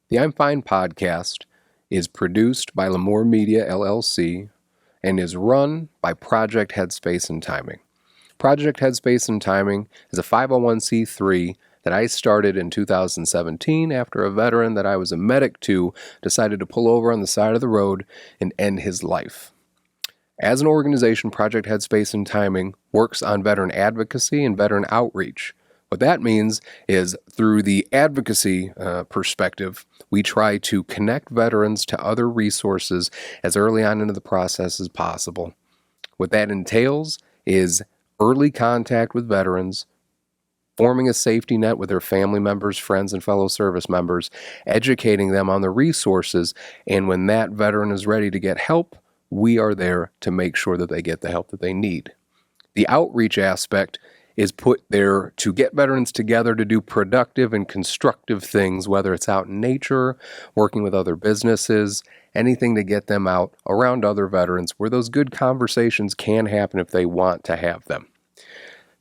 The I'm F.I.N.E Podcast is produced by Lima Media, LLC, and is run by Project Headspace and Timing. Project Headspace and Timing is a 501c3 that I started in 2017 after a veteran that I was a medic to decided to pull over on the side of the road and end his life. As an organization, Project Headspace and Timing works on veteran advocacy and veteran outreach. What that means is through the advocacy perspective, we try to connect veterans to other resources as early on into the process as possible. What that entails is early contact with veterans, forming a safety net with their family members, friends, and fellow service members, educating them on the resources, and when that veteran is ready to get help, we are there to make sure that they get the help that they need. The outreach aspect is put there to get veterans together to do productive and constructive things, whether it's out in nature, working with other businesses, anything to get them out around other veterans where those good conversations can happen if they want to have them.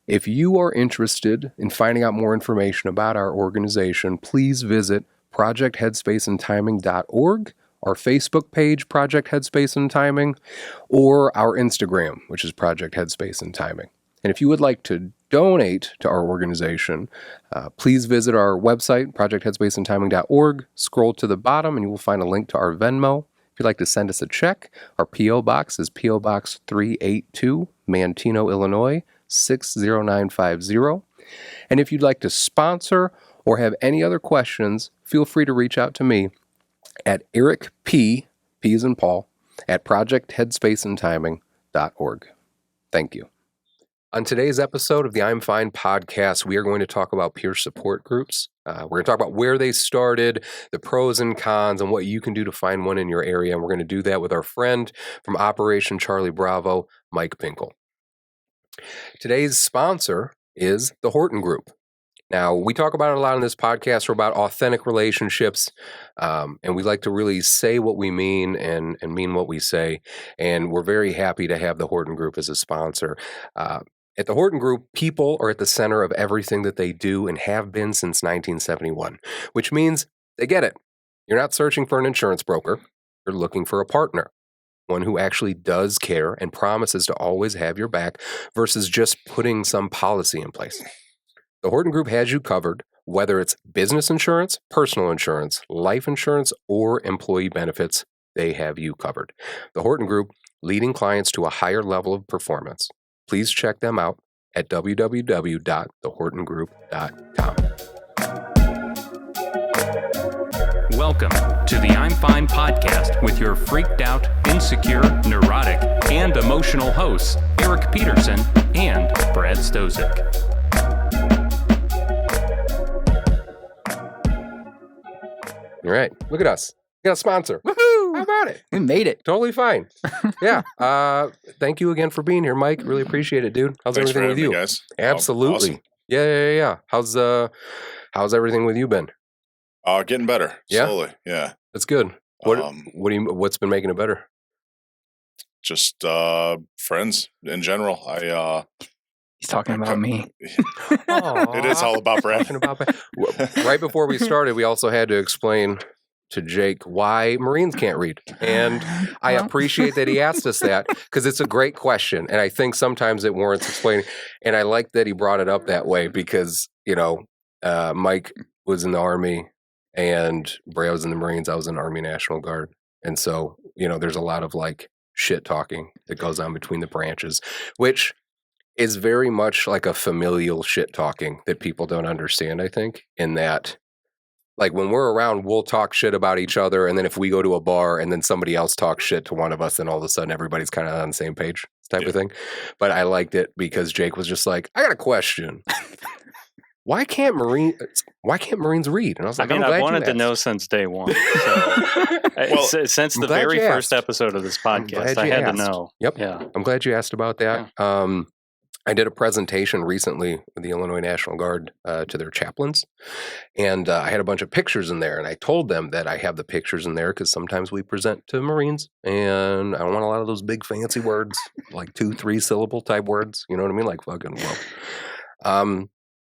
If you are interested in finding out more information about our organization, please visit projectheadspaceandtiming.org, our Facebook page, Project Headspace and Timing, or our Instagram, which is Project Headspace and Timing. And if you would like to donate to our organization, please visit our website, projectheadspaceandtiming.org, scroll to the bottom, and you will find a link to our Venmo. If you'd like to send us a check, our P.O. Box is P.O. Box 382, Manteno, Illinois, 60950. And if you'd like to sponsor or have any other questions, feel free to reach out to me at Eric P. as in Paul, at projectheadspaceandtiming.org. Thank you. On today's episode of the I'm F.I.N.E Podcast, we are going to talk about peer support groups. We're going to talk about where they started, the pros and cons, and what you can do to find one in your area. And we're going to do that with our friend from Operation Charlie Bravo, Mike Pinkul. Today's sponsor is the Horton Group. Now, we talk about it a lot on this podcast. We're about authentic relationships, and we like to really say what we mean and mean what we say. And we're very happy to have the Horton Group as a sponsor. At the Horton Group, people are at the center of everything that they do and have been since 1971, which means they get it. You're not searching for an insurance broker. You're looking for a partner, one who actually does care and promises to always have your back versus just putting some policy in place. The Horton Group has you covered, whether it's business insurance, personal insurance, life insurance, or employee benefits, they have you covered. The Horton Group, leading clients to a higher level of performance. Please check them out at www.thehortongroup.com. Welcome to the I'm F.I.N.E Podcast with your freaked out, insecure, neurotic, and emotional hosts, Eric Peterson and Brad Stozick. All right, look at us. We got a sponsor. Woohoo! How about it? We made it. Totally fine. Yeah. Thank you again for being here, Mike. Really appreciate it, dude. How's Thanks everything for with having you? me, guys. Absolutely. Awesome. Yeah. How's everything with you been? Getting better. Yeah? Slowly. Yeah. That's good. What's been making it better? Just friends in general. He's talking about me. It is all about Brad. Right before we started, we also had to explain to Jake why Marines can't read. And I appreciate that he asked us that because it's a great question. And I think sometimes it warrants explaining. And I like that he brought it up that way because, Mike was in the Army and Brad was in the Marines. I was in the Army National Guard. And so, there's a lot of shit talking that goes on between the branches, which is very much like a familial shit talking that people don't understand, I think, in that when we're around, we'll talk shit about each other. And then if we go to a bar and then somebody else talks shit to one of us, then all of a sudden everybo's kind of on the same page type of thing. But I liked it because Jake was just like, I got a question. Why can't Marines read? And I was like, I've wanted to know since day one. So, since the very first episode of this podcast, I had to know. Yep. Yeah. I'm glad you asked about that. Yeah. I did a presentation recently with the Illinois National Guard to their chaplains, and I had a bunch of pictures in there, and I told them that I have the pictures in there because sometimes we present to Marines, and I don't want a lot of those big fancy words, like 2-3 syllable type words, you know what I mean? Like fucking whoa.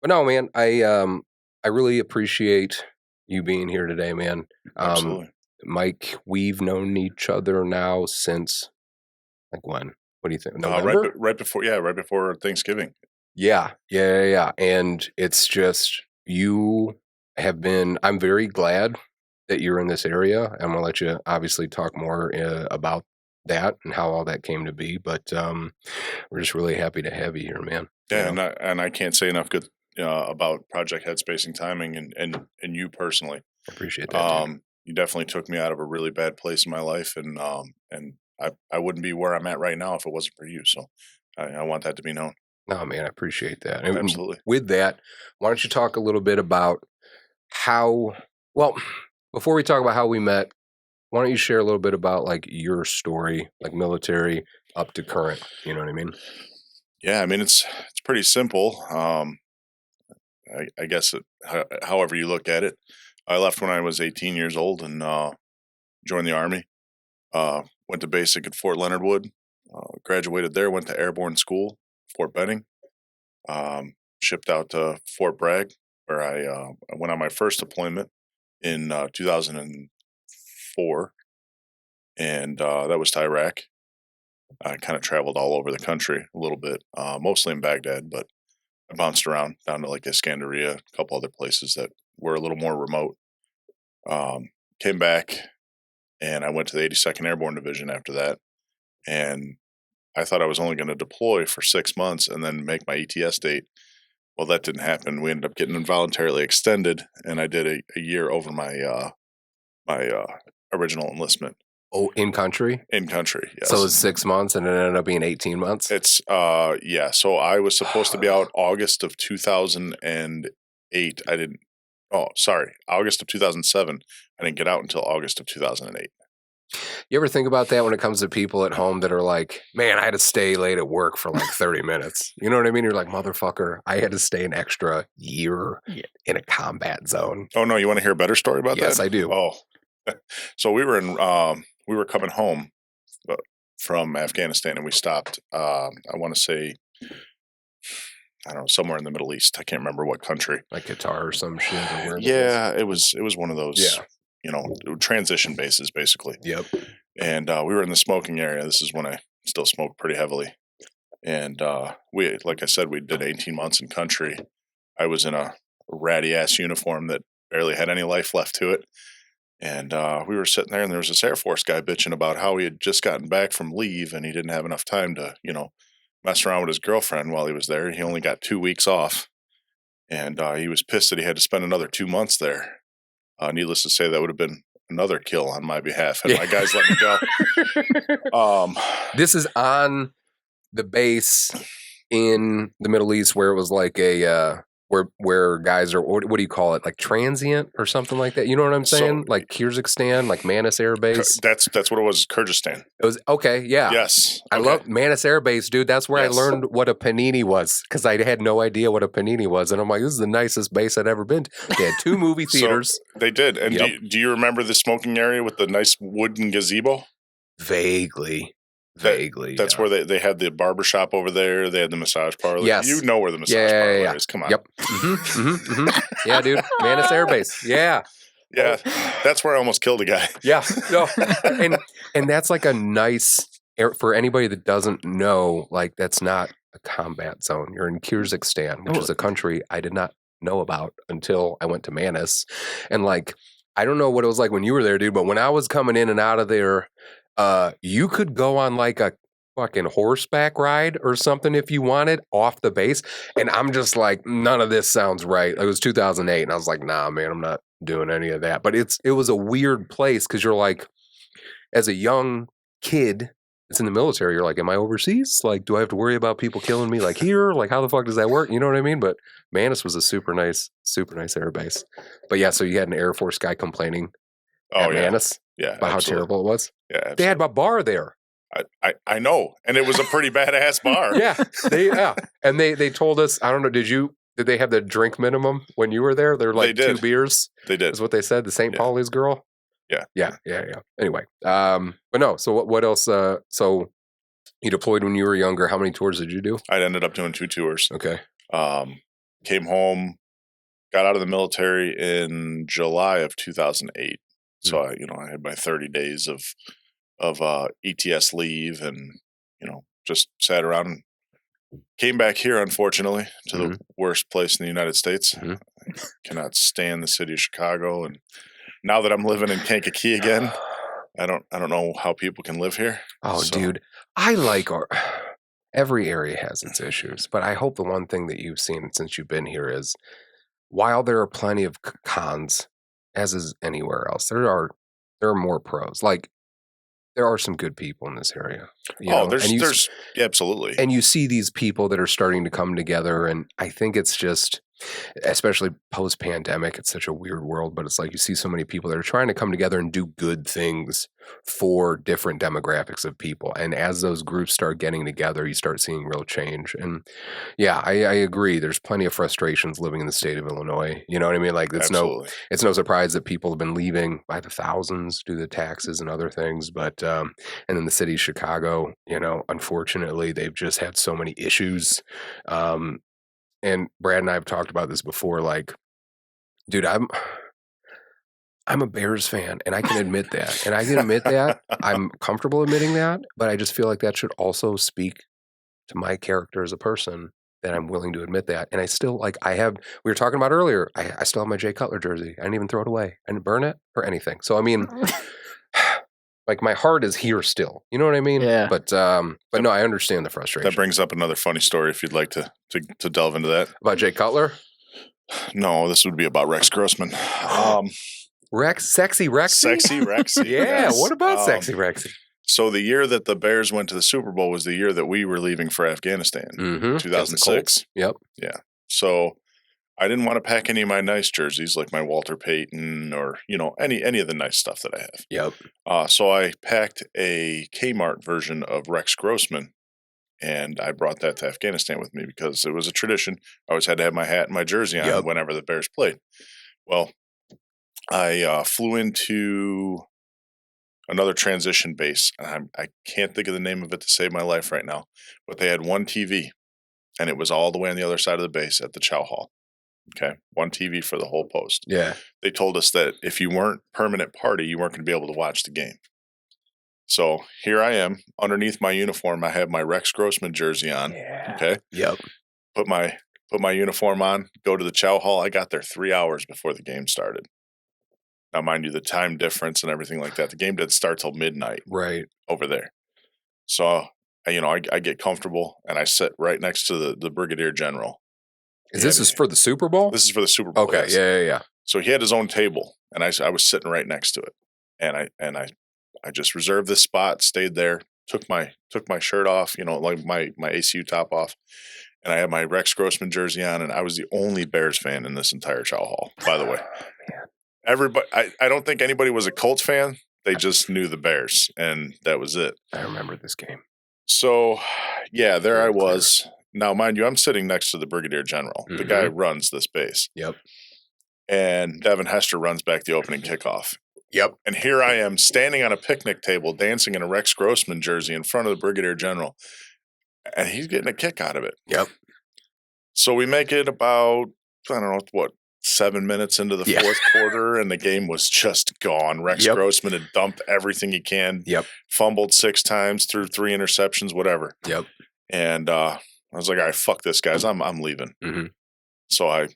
But no, man, I really appreciate you being here today, man. Absolutely. Mike, we've known each other now since, like, when? What do you think? November? Right before Thanksgiving. Yeah. And it's just, you have been, I'm very glad that you're in this area. I'm going to let you obviously talk more about that and how all that came to be. But we're just really happy to have you here, man. Yeah, you know? and I can't say enough good about Project Headspacing Timing and you personally. I appreciate that. You definitely took me out of a really bad place in my life, and I wouldn't be where I'm at right now if it wasn't for you. So I want that to be known. No, man, I appreciate that. And absolutely. With that, why don't you talk a little bit about before we talk about how we met, why don't you share a little bit about like your story, like military up to current, you know what I mean? Yeah, I mean, it's pretty simple. I guess however you look at it. I left when I was 18 years old and joined the Army. Went to basic at Fort Leonard Wood. Graduated there. Went to airborne school, Fort Benning. Shipped out to Fort Bragg, where I went on my first deployment in 2004, and that was to Iraq. I kind of traveled all over the country a little bit, mostly in Baghdad, but I bounced around down to like Iskandariyah, a couple other places that were a little more remote. Came back, and I went to the 82nd Airborne Division after that, and I thought I was only going to deploy for 6 months and then make my ETS date. Well, that didn't happen. We ended up getting involuntarily extended, and I did a year over my original enlistment. Oh, in country? In country, yes. So it was 6 months, and it ended up being 18 months? It's, yeah. So I was supposed to be out August of 2008. August of 2007. I didn't get out until August of 2008. You ever think about that when it comes to people at home that are like, man, I had to stay late at work for like 30 minutes. You know what I mean? You're like, motherfucker, I had to stay an extra year in a combat zone. Oh, no. You want to hear a better story about that? Yes, I do. Oh, so we were coming home from Afghanistan, and we stopped, I want to say, I don't know, somewhere in the Middle East. I can't remember what country. Like Qatar or some shit? Or where it was one of those, transition bases, basically. Yep. And we were in the smoking area. This is when I still smoked pretty heavily. And like I said, we did 18 months in country. I was in a ratty-ass uniform that barely had any life left to it. And we were sitting there, and there was this Air Force guy bitching about how he had just gotten back from leave, and he didn't have enough time to, mess around with his girlfriend while he was there. He only got 2 weeks off, and he was pissed that he had to spend another 2 months there. Needless to say, that would have been another kill on my behalf, and my guys let me go. This is on the base in the Middle East where it was like a where guys are, what do you call it, like transient or something like that? You know what I'm saying? So, like Kyrgyzstan, like Manis Air Base. That's what it was. Kyrgyzstan. It was okay. Yeah. Yes. I love Manis Air Base, dude. That's where I learned what a panini was, because I had no idea what a panini was, and I'm like, this is the nicest base I'd ever been to. They had 2 movie theaters. So they did. And do you remember the smoking area with the nice wooden gazebo? Vaguely. That's where they had the barbershop over there. They had the massage parlor. Yes. You know where the massage parlor is. Come on. Yep. Yeah, dude. Manis Air Base. Yeah. Yeah. That's where I almost killed a guy. Yeah. No. And that's like a nice, for anybody that doesn't know, like that's not a combat zone. You're in Kyrgyzstan, which is a country I did not know about until I went to Manis. And like, I don't know what it was like when you were there, dude, but when I was coming in and out of there, you could go on like a fucking horseback ride or something if you wanted off the base. And I'm just like, none of this sounds right. It was 2008. And I was like, nah, man, I'm not doing any of that. But it was a weird place, because you're like, as a young kid that's in the military, you're like, am I overseas? Like, do I have to worry about people killing me like here? Like, how the fuck does that work? You know what I mean? But Manis was a super nice air base. But yeah, so you had an Air Force guy complaining at Manis. Yeah, about how terrible it was. Yeah, absolutely. They had a bar there. I know, and it was a pretty badass bar. Yeah, and they told us. I don't know. Did they have the drink minimum when you were there? They're like 2 beers. They did. Is what they said. The St. Pauli's girl. Yeah. Anyway, but no. So what else? So you deployed when you were younger. How many tours did you do? I ended up doing 2 tours. Okay. Came home, got out of the military in July of 2008. So I had my 30 days of ETS leave, and just sat around and came back here, unfortunately, to the worst place in the United States. I cannot stand the city of Chicago, and now that I'm living in Kankakee again, I don't know how people can live here. Dude, I like every area has its issues, but I hope the one thing that you've seen since you've been here is, while there are plenty of cons, as is anywhere else, there are more pros. Like, there are some good people in this area. There's absolutely. And you see these people that are starting to come together, and I think it's just, especially post-pandemic, it's such a weird world, but it's like you see so many people that are trying to come together and do good things for different demographics of people. And as those groups start getting together, you start seeing real change. And yeah, I agree. There's plenty of frustrations living in the state of Illinois. You know what I mean? Like, it's no surprise that people have been leaving by the thousands due to taxes and other things. But and then the city of Chicago, unfortunately, they've just had so many issues. And Brad and I have talked about this before. Like, dude, I'm a Bears fan, and I can admit that. And I can admit that. I'm comfortable admitting that. But I just feel like that should also speak to my character as a person, that I'm willing to admit that. And I still, we were talking about earlier, I still have my Jay Cutler jersey. I didn't even throw it away. I didn't burn it or anything. So, I mean, like, my heart is here still. You know what I mean? Yeah. But no, I understand the frustration. That brings up another funny story if you'd like to delve into that. About Jay Cutler? No, this would be about Rex Grossman. Sexy Rexy? Sexy Rexy. Yeah, yes. What about Sexy Rexy? So the year that the Bears went to the Super Bowl was the year that we were leaving for Afghanistan, 2006. Yep. Yeah. So I didn't want to pack any of my nice jerseys, like my Walter Payton or, any of the nice stuff that I have. Yep. So I packed a Kmart version of Rex Grossman, and I brought that to Afghanistan with me because it was a tradition. I always had to have my hat and my jersey on whenever the Bears played. Well, I flew into another transition base. I can't think of the name of it to save my life right now, but they had one TV, and it was all the way on the other side of the base at the Chow Hall. Okay, one TV for the whole post. Yeah. They told us that if you weren't permanent party, you weren't going to be able to watch the game. So here I am, underneath my uniform. I have my Rex Grossman jersey on. Yeah. Okay. Yep. Put my uniform on. Go to the Chow Hall. I got there 3 hours before the game started. Now, mind you, the time difference and everything like that. The game didn't start till midnight. Right. Over there. So I get comfortable, and I sit right next to the Brigadier General. This is for the Super Bowl? This is for the Super Bowl. Okay, yes. Yeah. So he had his own table, and I was sitting right next to it, and I just reserved this spot, stayed there, took my shirt off, like my ACU top off, and I had my Rex Grossman jersey on, and I was the only Bears fan in this entire Chow Hall, by the way. Everybody, I don't think anybody was a Colts fan. They just knew the Bears, and that was it. I remember this game. So, yeah, there I was. Now, mind you, I'm sitting next to the Brigadier General, the guy who runs this base. Yep. And Devin Hester runs back the opening kickoff. Yep. And here I am standing on a picnic table dancing in a Rex Grossman jersey in front of the Brigadier General. And he's getting a kick out of it. Yep. So we make it about, 7 minutes into the fourth quarter, and the game was just gone. Rex Grossman had dumped everything he can. Yep. Fumbled 6 times, threw 3 interceptions, whatever. Yep. And I was like, all right, fuck this, guys. I'm leaving. Mm-hmm. So I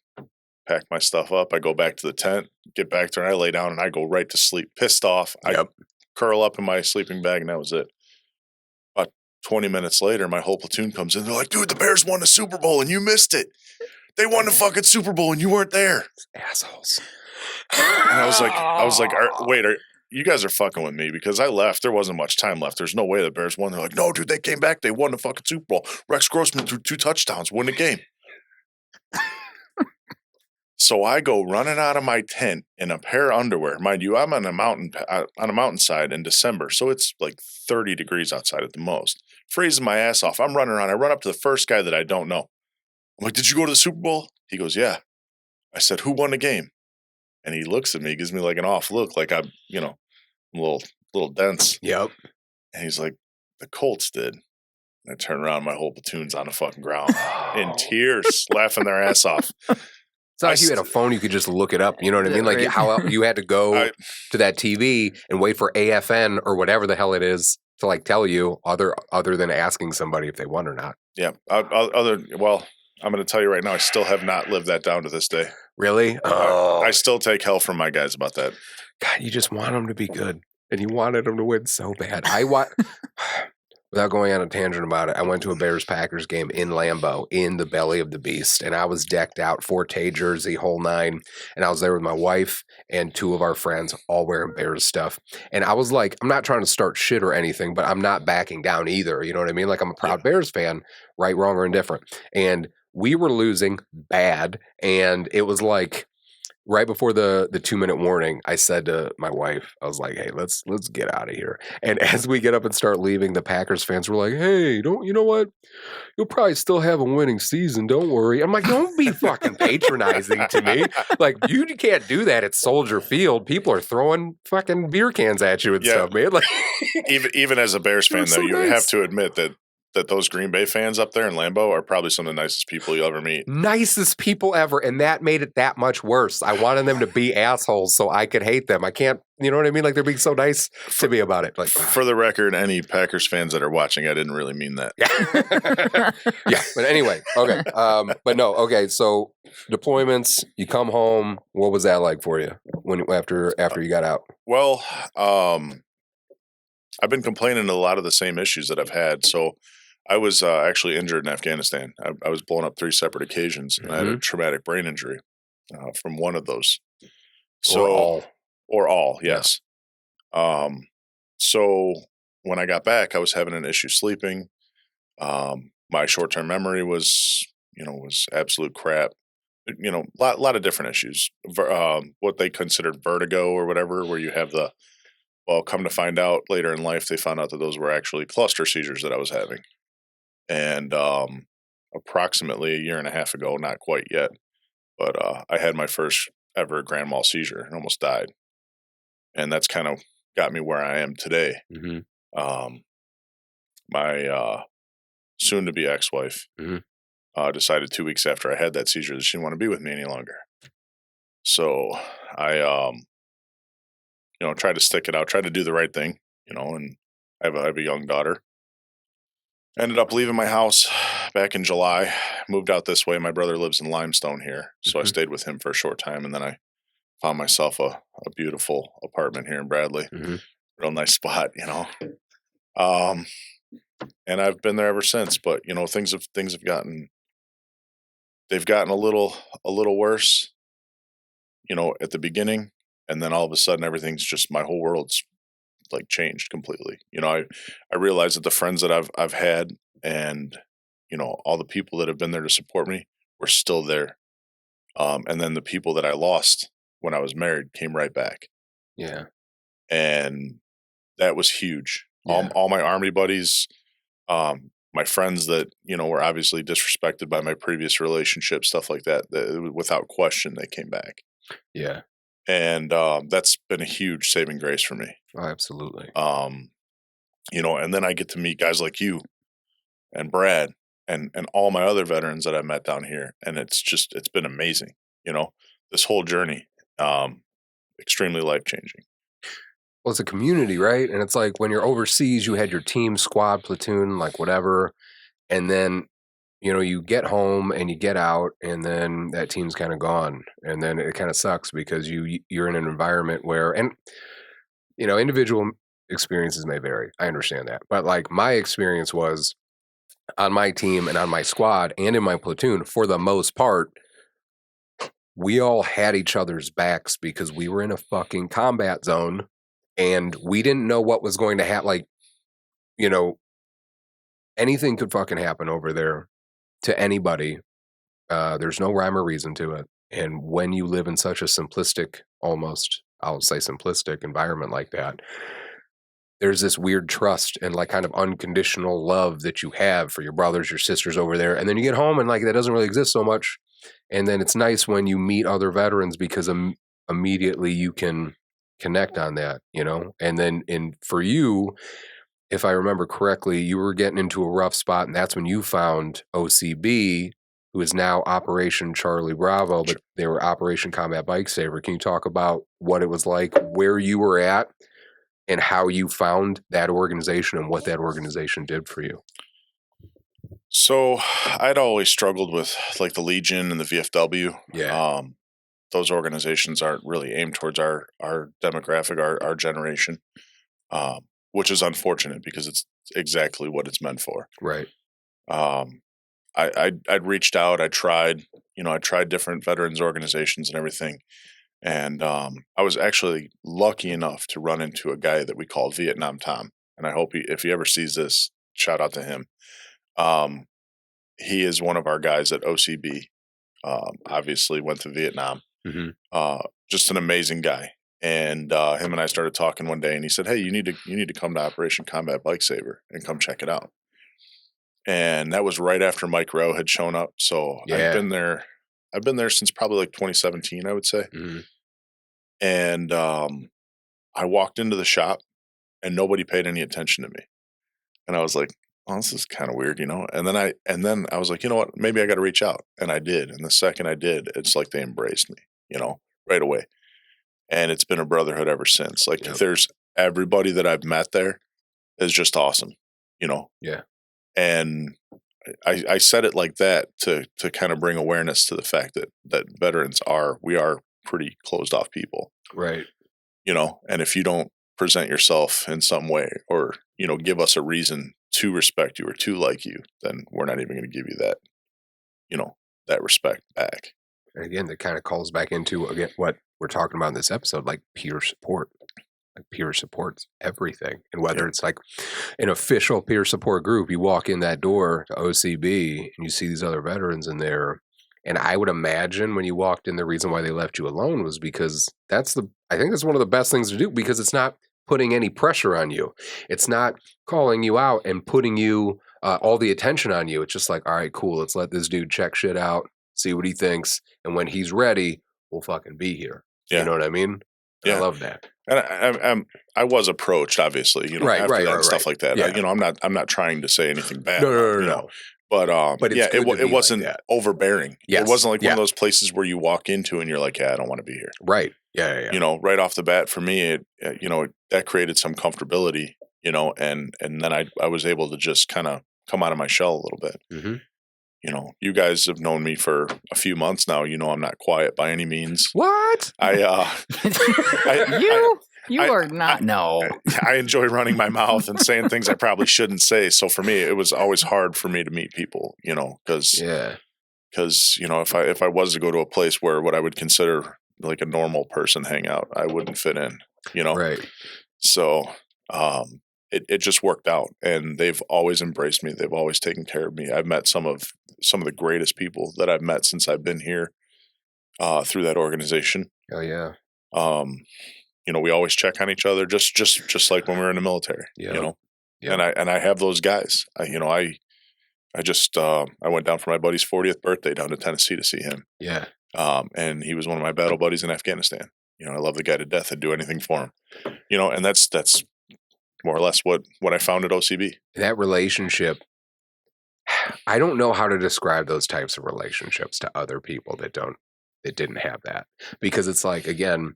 pack my stuff up. I go back to the tent, get back there, and I lay down, and I go right to sleep, pissed off. I curl up in my sleeping bag, and that was it. About 20 minutes later, my whole platoon comes in. They're like, dude, the Bears won the Super Bowl, and you missed it. They won the fucking Super Bowl, and you weren't there. Assholes. And I was like, wait, you guys are fucking with me because I left. There wasn't much time left. There's no way the Bears won. They're like, no, dude, they came back. They won the fucking Super Bowl. Rex Grossman threw 2 touchdowns, won the game. So I go running out of my tent in a pair of underwear. Mind you, I'm on a mountainside in December, so it's like 30 degrees outside at the most. Freezing my ass off. I'm running around. I run up to the first guy that I don't know. I'm like, did you go to the Super Bowl? He goes, yeah. I said, who won the game? And he looks at me, gives me like an off look, like I'm a little dense. Yep. And he's like, the Colts did. And I turn around, my whole platoon's on the fucking ground in tears, laughing their ass off. It's not like you had a phone, you could just look it up. You know what I mean? Like how you had to go to that TV and wait for AFN or whatever the hell it is to like tell you other than asking somebody if they won or not. Yeah. Well, I'm going to tell you right now, I still have not lived that down to this day. Really? I still take hell from my guys about that. God, you just want them to be good. And you wanted them to win so bad. Without going on a tangent about it, I went to a Bears-Packers game in Lambeau, in the belly of the beast, and I was decked out, Forte jersey, whole nine, and I was there with my wife and two of our friends, all wearing Bears stuff. And I was like, I'm not trying to start shit or anything, but I'm not backing down either. You know what I mean? Like, I'm a proud Bears fan, right, wrong, or indifferent. And we were losing bad, and it was like, right before the 2-minute warning, I said to my wife, I was like, hey, let's get out of here. And as we get up and start leaving, the Packers fans were like, hey, you know what? You'll probably still have a winning season. Don't worry. I'm like, don't be fucking patronizing to me. Like, you can't do that at Soldier Field. People are throwing fucking beer cans at you and stuff, man. Like, even as a Bears fan, though, you have to admit that those Green Bay fans up there in Lambeau are probably some of the nicest people you'll ever meet. Nicest people ever. And that made it that much worse. I wanted them to be assholes so I could hate them. I can't, you know what I mean? Like, they're being so nice to me about it. Like, for the record, any Packers fans that are watching, I didn't really mean that. Yeah. But anyway, okay. But no, okay. So deployments, you come home. What was that like for you after you got out? Well, I've been complaining a lot of the same issues that I've had. So I was actually injured in Afghanistan. I was blown up 3 separate occasions, and I had a traumatic brain injury from one of those. So, or all, yes. Yeah. So when I got back, I was having an issue sleeping. My short-term memory was absolute crap. Lot of different issues. What they considered vertigo or whatever, where you have come to find out later in life, they found out that those were actually cluster seizures that I was having. And approximately a year and a half ago, not quite yet, but I had my first ever grand mal seizure and almost died. And that's kind of got me where I am today. Mm-hmm. My soon-to-be ex-wife decided 2 weeks after I had that seizure that she didn't want to be with me any longer. So I tried to stick it out, tried to do the right thing, and I have a young daughter. Ended up leaving my house back in July, moved out this way. My brother lives in Limestone here, so I stayed with him for a short time, and then I found myself a beautiful apartment here in Bradley. Real nice spot, and I've been there ever since. But things have gotten a little worse, at the beginning, and then all of a sudden everything's just, my whole world's like changed completely. I realized that the friends that I've had and all the people that have been there to support me were still there, and then the people that I lost when I was married came right back. Yeah, and that was huge. Yeah. All my Army buddies, my friends that were obviously disrespected by my previous relationship, stuff like that, without question they came back. Yeah. And that's been a huge saving grace for me. Oh, absolutely. And then I get to meet guys like you and Brad and all my other veterans that I met down here. And it's been amazing. This whole journey, extremely life-changing. Well, it's a community, right? And it's like when you're overseas, you had your team, squad, platoon, like whatever. And then you get home and you get out, and then that team's kind of gone. And then it kind of sucks because you're in an environment where, and, individual experiences may vary. I understand that. But like my experience was on my team and on my squad and in my platoon, for the most part, we all had each other's backs because we were in a fucking combat zone and we didn't know what was going to happen. Like, anything could fucking happen over there. To anybody, there's no rhyme or reason to it. And when you live in such a simplistic, almost, I'll say simplistic environment like that, there's this weird trust and like kind of unconditional love that you have for your brothers, your sisters over there. And then you get home and like that doesn't really exist so much. And then it's nice when you meet other veterans because immediately you can connect on that, And then for you, if I remember correctly, you were getting into a rough spot, and that's when you found OCB, who is now Operation Charlie Bravo, but they were Operation Combat Bikesaver. Can you talk about what it was like, where you were at, and how you found that organization and what that organization did for you? So I'd always struggled with like the Legion and the VFW. Yeah. Those organizations aren't really aimed towards our demographic, our generation, which is unfortunate because it's exactly what it's meant for. Right. I'd reached out. I tried different veterans organizations and everything. And I was actually lucky enough to run into a guy that we call Vietnam Tom. And I hope if he ever sees this, shout out to him. He is one of our guys at OCB. Obviously went to Vietnam. Mm-hmm. Just an amazing guy. And him and I started talking one day, and he said, "Hey, you need to come to Operation Combat Bikesaver and come check it out." And that was right after Mike Rowe had shown up. So I've been there since probably like 2017, I would say. Mm-hmm. And I walked into the shop, and nobody paid any attention to me. And I was like, "Oh, this is kind of weird, you know?" And then I was like, "You know what? Maybe I got to reach out." And I did. And the second I did, it's like they embraced me, you know, right away. And it's been a brotherhood ever since. Like there's everybody that I've met there is just awesome, you know? Yeah. And I said it like that to kind of bring awareness to the fact that veterans we are pretty closed off people. Right. You know, and if you don't present yourself in some way or, you know, give us a reason to respect you or to like you, then we're not even going to give you that, you know, that respect back. And again, that kind of calls back into what we're talking about in this episode, like peer support. Like peer support's everything. And whether it's like an official peer support group, you walk in that door to OCB and you see these other veterans in there. And I would imagine when you walked in, the reason why they left you alone was because I think that's one of the best things to do, because it's not putting any pressure on you. It's not calling you out and putting you all the attention on you. It's just like, all right, cool. Let's let this dude check shit out, see what he thinks. And when he's ready, we'll fucking be here. Yeah. You know what I mean? Yeah. I love that. And I was approached, obviously, you know, after that and stuff like that. Yeah. I'm not trying to say anything bad. No. But it wasn't overbearing. Yes. It wasn't like one of those places where you walk into and you're like, I don't want to be here. Right. Yeah. You know, right off the bat for me, that created some comfortability, you know, and then I was able to just kind of come out of my shell a little bit. Mm-hmm. You know, you guys have known me for a few months now. You know, I'm not quiet by any means. What? You are not. No. I enjoy running my mouth and saying things I probably shouldn't say. So for me, it was always hard for me to meet people, you know, because you know, if I was to go to a place where what I would consider like a normal person hang out, I wouldn't fit in, you know? Right. So, it just worked out, and they've always embraced me. They've always taken care of me. I've met some of the greatest people that I've met since I've been here, through that organization. Oh yeah. You know, we always check on each other, just like when we were in the military. You know, and I have those guys. I went down for my buddy's 40th birthday down to Tennessee to see him. Yeah. And he was one of my battle buddies in Afghanistan. You know, I love the guy to death. I'd do anything for him. You know, and that's more or less what I found at OCB. That relationship, I don't know how to describe those types of relationships to other people that didn't have that. Because it's like, again,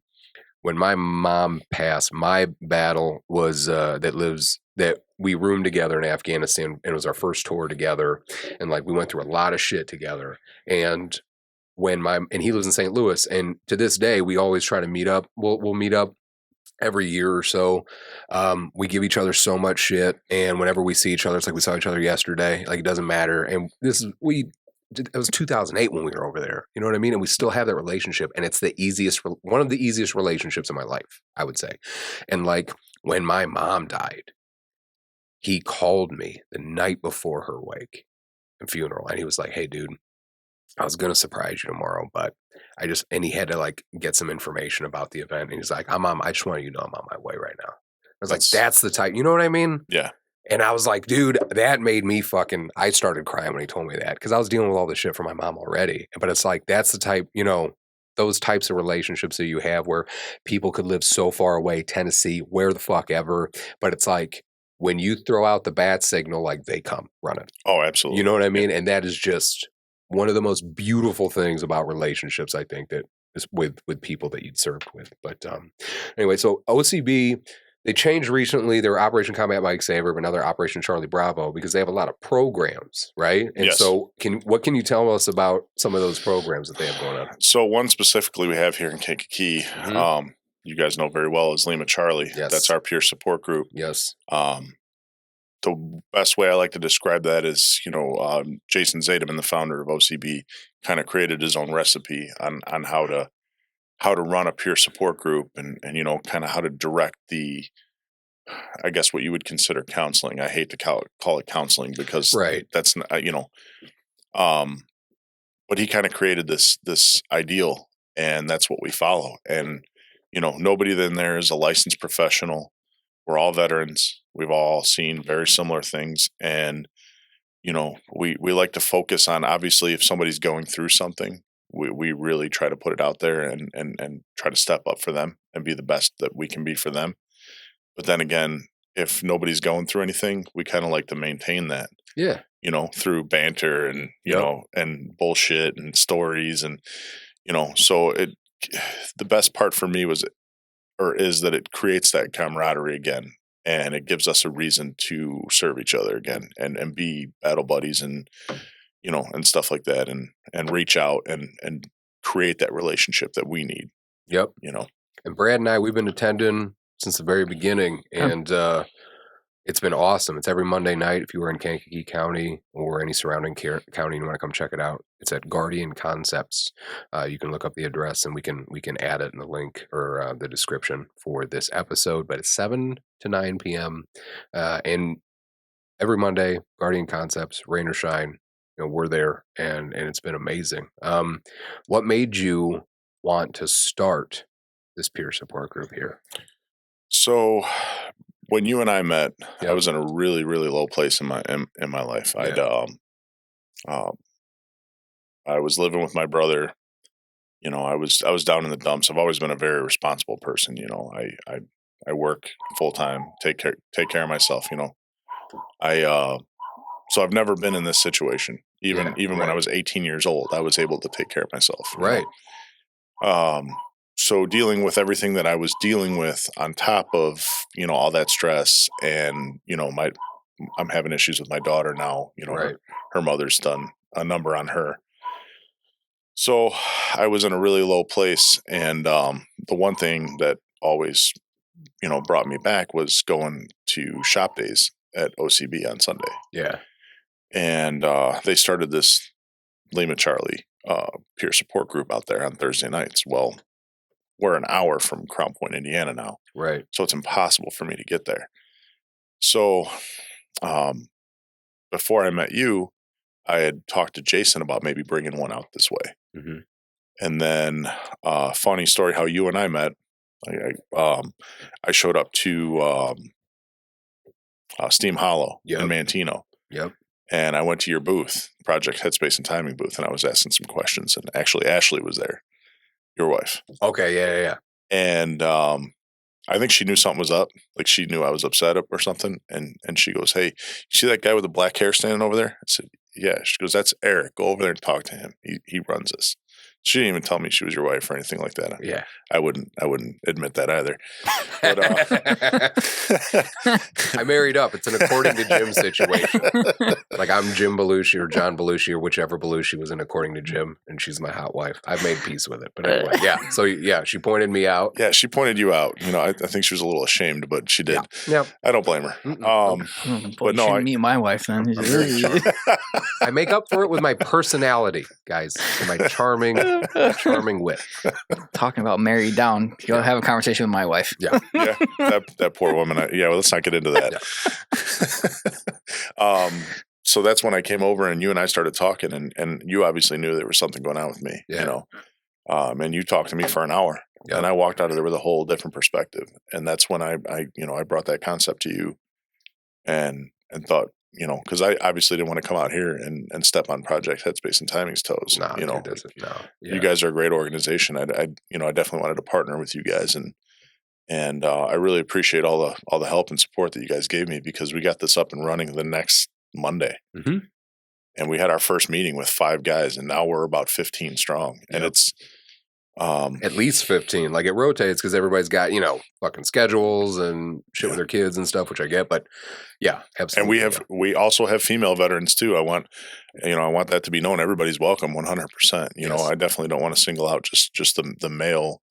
when my mom passed, my battle was that we roomed together in Afghanistan, and it was our first tour together, and like we went through a lot of shit together. And and he lives in St. Louis, and to this day we always try to meet up. We'll meet up every year or so. We give each other so much shit, and whenever we see each other, it's like we saw each other yesterday. Like, it doesn't matter. And it was 2008 when we were over there. You know what I mean? And we still have that relationship, and it's one of the easiest relationships in my life, I would say. And like when my mom died, he called me the night before her wake and funeral, and he was like, "Hey, dude, I was going to surprise you tomorrow, but and he had to like get some information about the event. And he's like, I just want you to know I'm on my way right now." I was like, that's the type, you know what I mean? Yeah. And I was like, dude, that made me I started crying when he told me that, because I was dealing with all this shit from my mom already. But it's like, that's the type, you know, those types of relationships that you have where people could live so far away, Tennessee, where the fuck ever. But it's like, when you throw out the bat signal, like, they come running. Oh, absolutely. You know what I mean? And that is just one of the most beautiful things about relationships, I think, that is with people that you'd served with. But anyway, so OCB, they changed recently. They were Operation Combat Bikesaver, but now they're Operation Charlie Bravo because they have a lot of programs, right? And yes. So what can you tell us about some of those programs that they have going on? So one specifically we have here in Kankakee, you guys know very well, is Lima Charlie. Yes. That's our peer support group. Yes. The best way I like to describe that is, Jason Zademan, the founder of OCB, kind of created his own recipe on how to run a peer support group and kind of how to direct I guess what you would consider counseling. I hate to call it counseling because that's not, but he kind of created this ideal, and that's what we follow. And, nobody in there is a licensed professional. We're all veterans. We've all seen very similar things. And, we like to focus on, obviously, if somebody's going through something, we really try to put it out there and try to step up for them and be the best that we can be for them. But then again, if nobody's going through anything, we kind of like to maintain that. Yeah. Through banter and, and bullshit and stories. And, so the best part for me is that it creates that camaraderie again. And it gives us a reason to serve each other again and be battle buddies and, and stuff like that and reach out and create that relationship that we need. Yep. And Brad and I, we've been attending since the very beginning, and it's been awesome. It's every Monday night. If you were in Kankakee County or any surrounding county and you want to come check it out, it's at Guardian Concepts. You can look up the address and we can add it in the link or the description for this episode. But it's 7 to 9 p.m. And every Monday, Guardian Concepts, rain or shine, we're there, and it's been amazing. What made you want to start this peer support group here? So when you and I met, I was in a really, really low place in my life. Yeah. I was living with my brother. I was down in the dumps. I've always been a very responsible person. I work full time, take care of myself. So I've never been in this situation. Even when I was 18 years old, I was able to take care of myself. Right. So dealing with everything that I was dealing with on top of, all that stress and, I'm having issues with my daughter now, her mother's done a number on her. So I was in a really low place. And the one thing that always, brought me back was going to shop days at OCB on Sunday. Yeah. And they started this Lima Charlie peer support group out there on Thursday nights. Well, we're an hour from Crown Point, Indiana now. Right. So it's impossible for me to get there. So before I met you, I had talked to Jason about maybe bringing one out this way. Mm-hmm. And then funny story how you and I met. I showed up to Steam Hollow in Mantino. Yep. And I went to your booth, Project Headspace and Timing booth, and I was asking some questions. And actually, Ashley was there, your wife. Okay, yeah. And I think she knew something was up. Like she knew I was upset or something. And she goes, "Hey, you see that guy with the black hair standing over there?" I said, "Yeah." She goes, "That's Eric. Go over there and talk to him. He runs this." She didn't even tell me she was your wife or anything like that. Yeah. I wouldn't admit that either. But, I married up. It's an according to Jim situation. Like I'm Jim Belushi or John Belushi or whichever Belushi was in according to Jim, and she's my hot wife. I've made peace with it. But anyway, yeah. So yeah, she pointed me out. Yeah, she pointed you out. I think she was a little ashamed, but she did. Yeah. I don't blame her. But no, meet my wife then. I make up for it with my personality, guys. And my charming wit. Talking about married down. You'll have a conversation with my wife. Yeah. Yeah. That poor woman. Well, let's not get into that. Yeah. So that's when I came over and you and I started talking and you obviously knew there was something going on with me, and you talked to me for an hour and I walked out of there with a whole different perspective. And that's when I brought that concept to you and thought, because I obviously didn't want to come out here and step on Project Headspace and Timing's toes. No, Yeah. You guys are a great organization. I definitely wanted to partner with you guys, and I really appreciate all the help and support that you guys gave me because we got this up and running the next Monday. Mm-hmm. And we had our first meeting with 5 guys, and now we're about 15 strong. And it's at least 15. Like, it rotates because everybody's got, fucking schedules and shit with their kids and stuff, which I get. But yeah, absolutely. And we also have female veterans too. I want that to be known. Everybody's welcome 100%. I definitely don't want to single out just the male,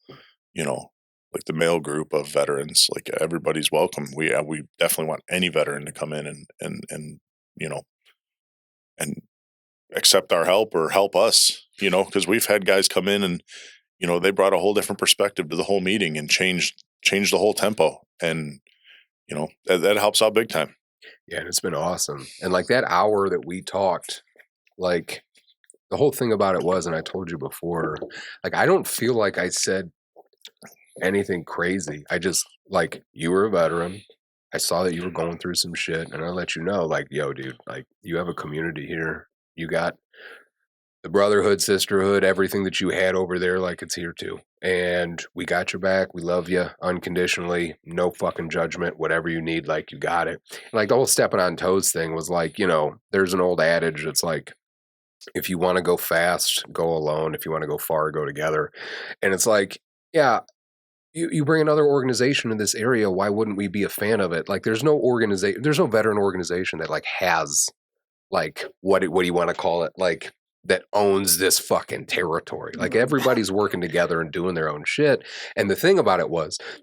like the male group of veterans. Like, everybody's welcome. We definitely want any veteran to come in and accept our help or help us, because we've had guys come in and, they brought a whole different perspective to the whole meeting and changed the whole tempo. And, that helps out big time. Yeah. And it's been awesome. And like that hour that we talked, like the whole thing about it was, and I told you before, like, I don't feel like I said anything crazy. I just, like, you were a veteran. I saw that you were going through some shit, and I let you know, like, yo, dude, like, you have a community here. You got the brotherhood, sisterhood, everything that you had over there, like, it's here too. And we got your back. We love you unconditionally. No fucking judgment. Whatever you need, like, you got it. And like, the whole stepping on toes thing was like, there's an old adage that's like, if you want to go fast, go alone. If you want to go far, go together. And it's like, yeah, you bring another organization in this area, why wouldn't we be a fan of it? Like, there's no veteran organization that like has like what do you want to call it? Like, that owns this fucking territory. Like, everybody's working together and doing their own shit. And the thing about it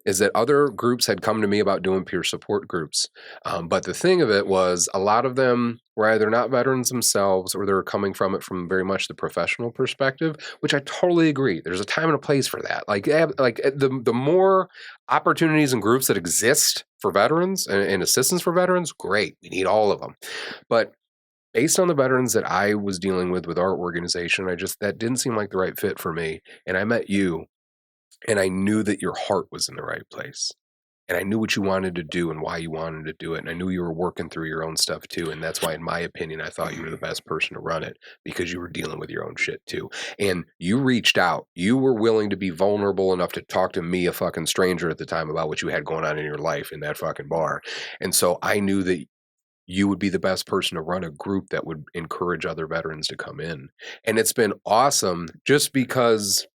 is that other groups had come to me about doing peer support groups. But the thing of it was, a lot of them were either not veterans themselves, or they're coming from it from very much the professional perspective, which I totally agree. There's a time and a place for that. Like the more opportunities and groups that exist for veterans and assistance for veterans, great. We need all of them. But based on the veterans that I was dealing with our organization, that didn't seem like the right fit for me. And I met you, and I knew that your heart was in the right place. And I knew what you wanted to do and why you wanted to do it. And I knew you were working through your own stuff too. And that's why, in my opinion, I thought you were the best person to run it, because you were dealing with your own shit too. And you reached out. You were willing to be vulnerable enough to talk to me, a fucking stranger at the time, about what you had going on in your life in that fucking bar. And so I knew that you would be the best person to run a group that would encourage other veterans to come in. And it's been awesome, just because,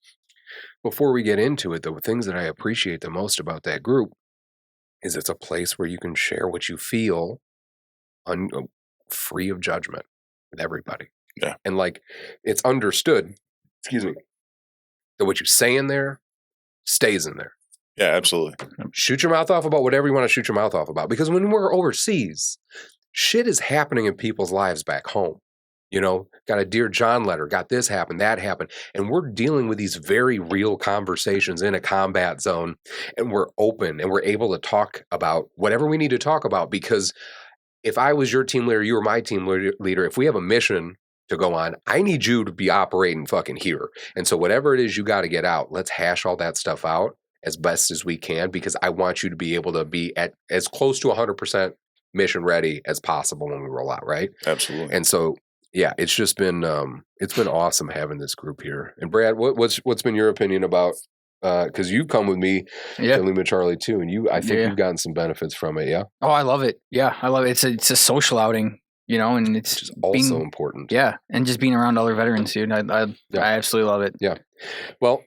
before we get into it, the things that I appreciate the most about that group is it's a place where you can share what you feel free of judgment with everybody. Yeah. And like, it's understood, that what you say in there stays in there. Yeah, absolutely. Shoot your mouth off about whatever you want to shoot your mouth off about. Because when we're overseas, shit is happening in people's lives back home. Got a Dear John letter, got this happen, that happened. And we're dealing with these very real conversations in a combat zone. And we're open and we're able to talk about whatever we need to talk about. Because if I was your team leader, you were my team leader, if we have a mission to go on, I need you to be operating fucking here. And so whatever it is you got to get out, let's hash all that stuff out as best as we can, because I want you to be able to be at as close to 100% mission ready as possible when we roll out, right? Absolutely. And so, yeah, it's just been awesome having this group here. And Brad, what's been your opinion about? Because you've come with me to Lima Charlie too, and I think you've gotten some benefits from it. Yeah. Oh, I love it. Yeah, I love it. It's a social outing, and it's just also important. Yeah, and just being around other veterans, dude. I absolutely love it. Yeah. Well.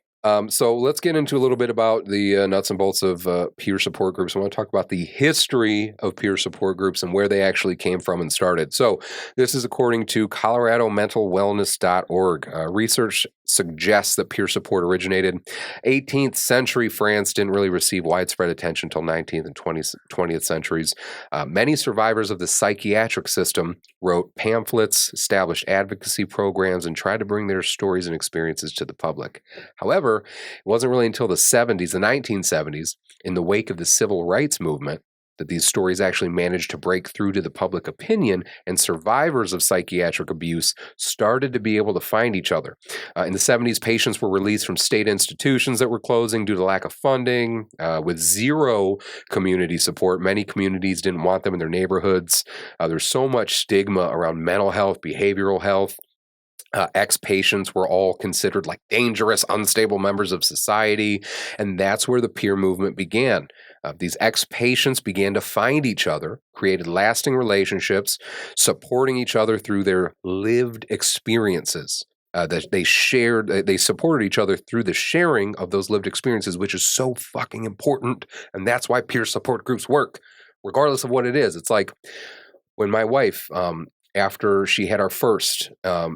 So let's get into a little bit about the nuts and bolts of peer support groups. I want to talk about the history of peer support groups and where they actually came from and started. So this is according to ColoradoMentalWellness.org. Research suggests that peer support originated 18th century France, didn't really receive widespread attention until 19th and 20th centuries. Many survivors of the psychiatric system wrote pamphlets, established advocacy programs, and tried to bring their stories and experiences to the public. However, it wasn't really until the 1970s, in the wake of the civil rights movement, that these stories actually managed to break through to the public opinion, and survivors of psychiatric abuse started to be able to find each other. In the 70s, patients were released from state institutions that were closing due to lack of funding, with zero community support. Many communities didn't want them in their neighborhoods. There's so much stigma around mental health, behavioral health. Ex-patients were all considered like dangerous, unstable members of society. And that's where the peer movement began. These ex-patients began to find each other, created lasting relationships, supporting each other through their lived experiences. That they supported each other through the sharing of those lived experiences, which is so fucking important. And that's why peer support groups work, regardless of what it is. It's like when my wife, after she had our first,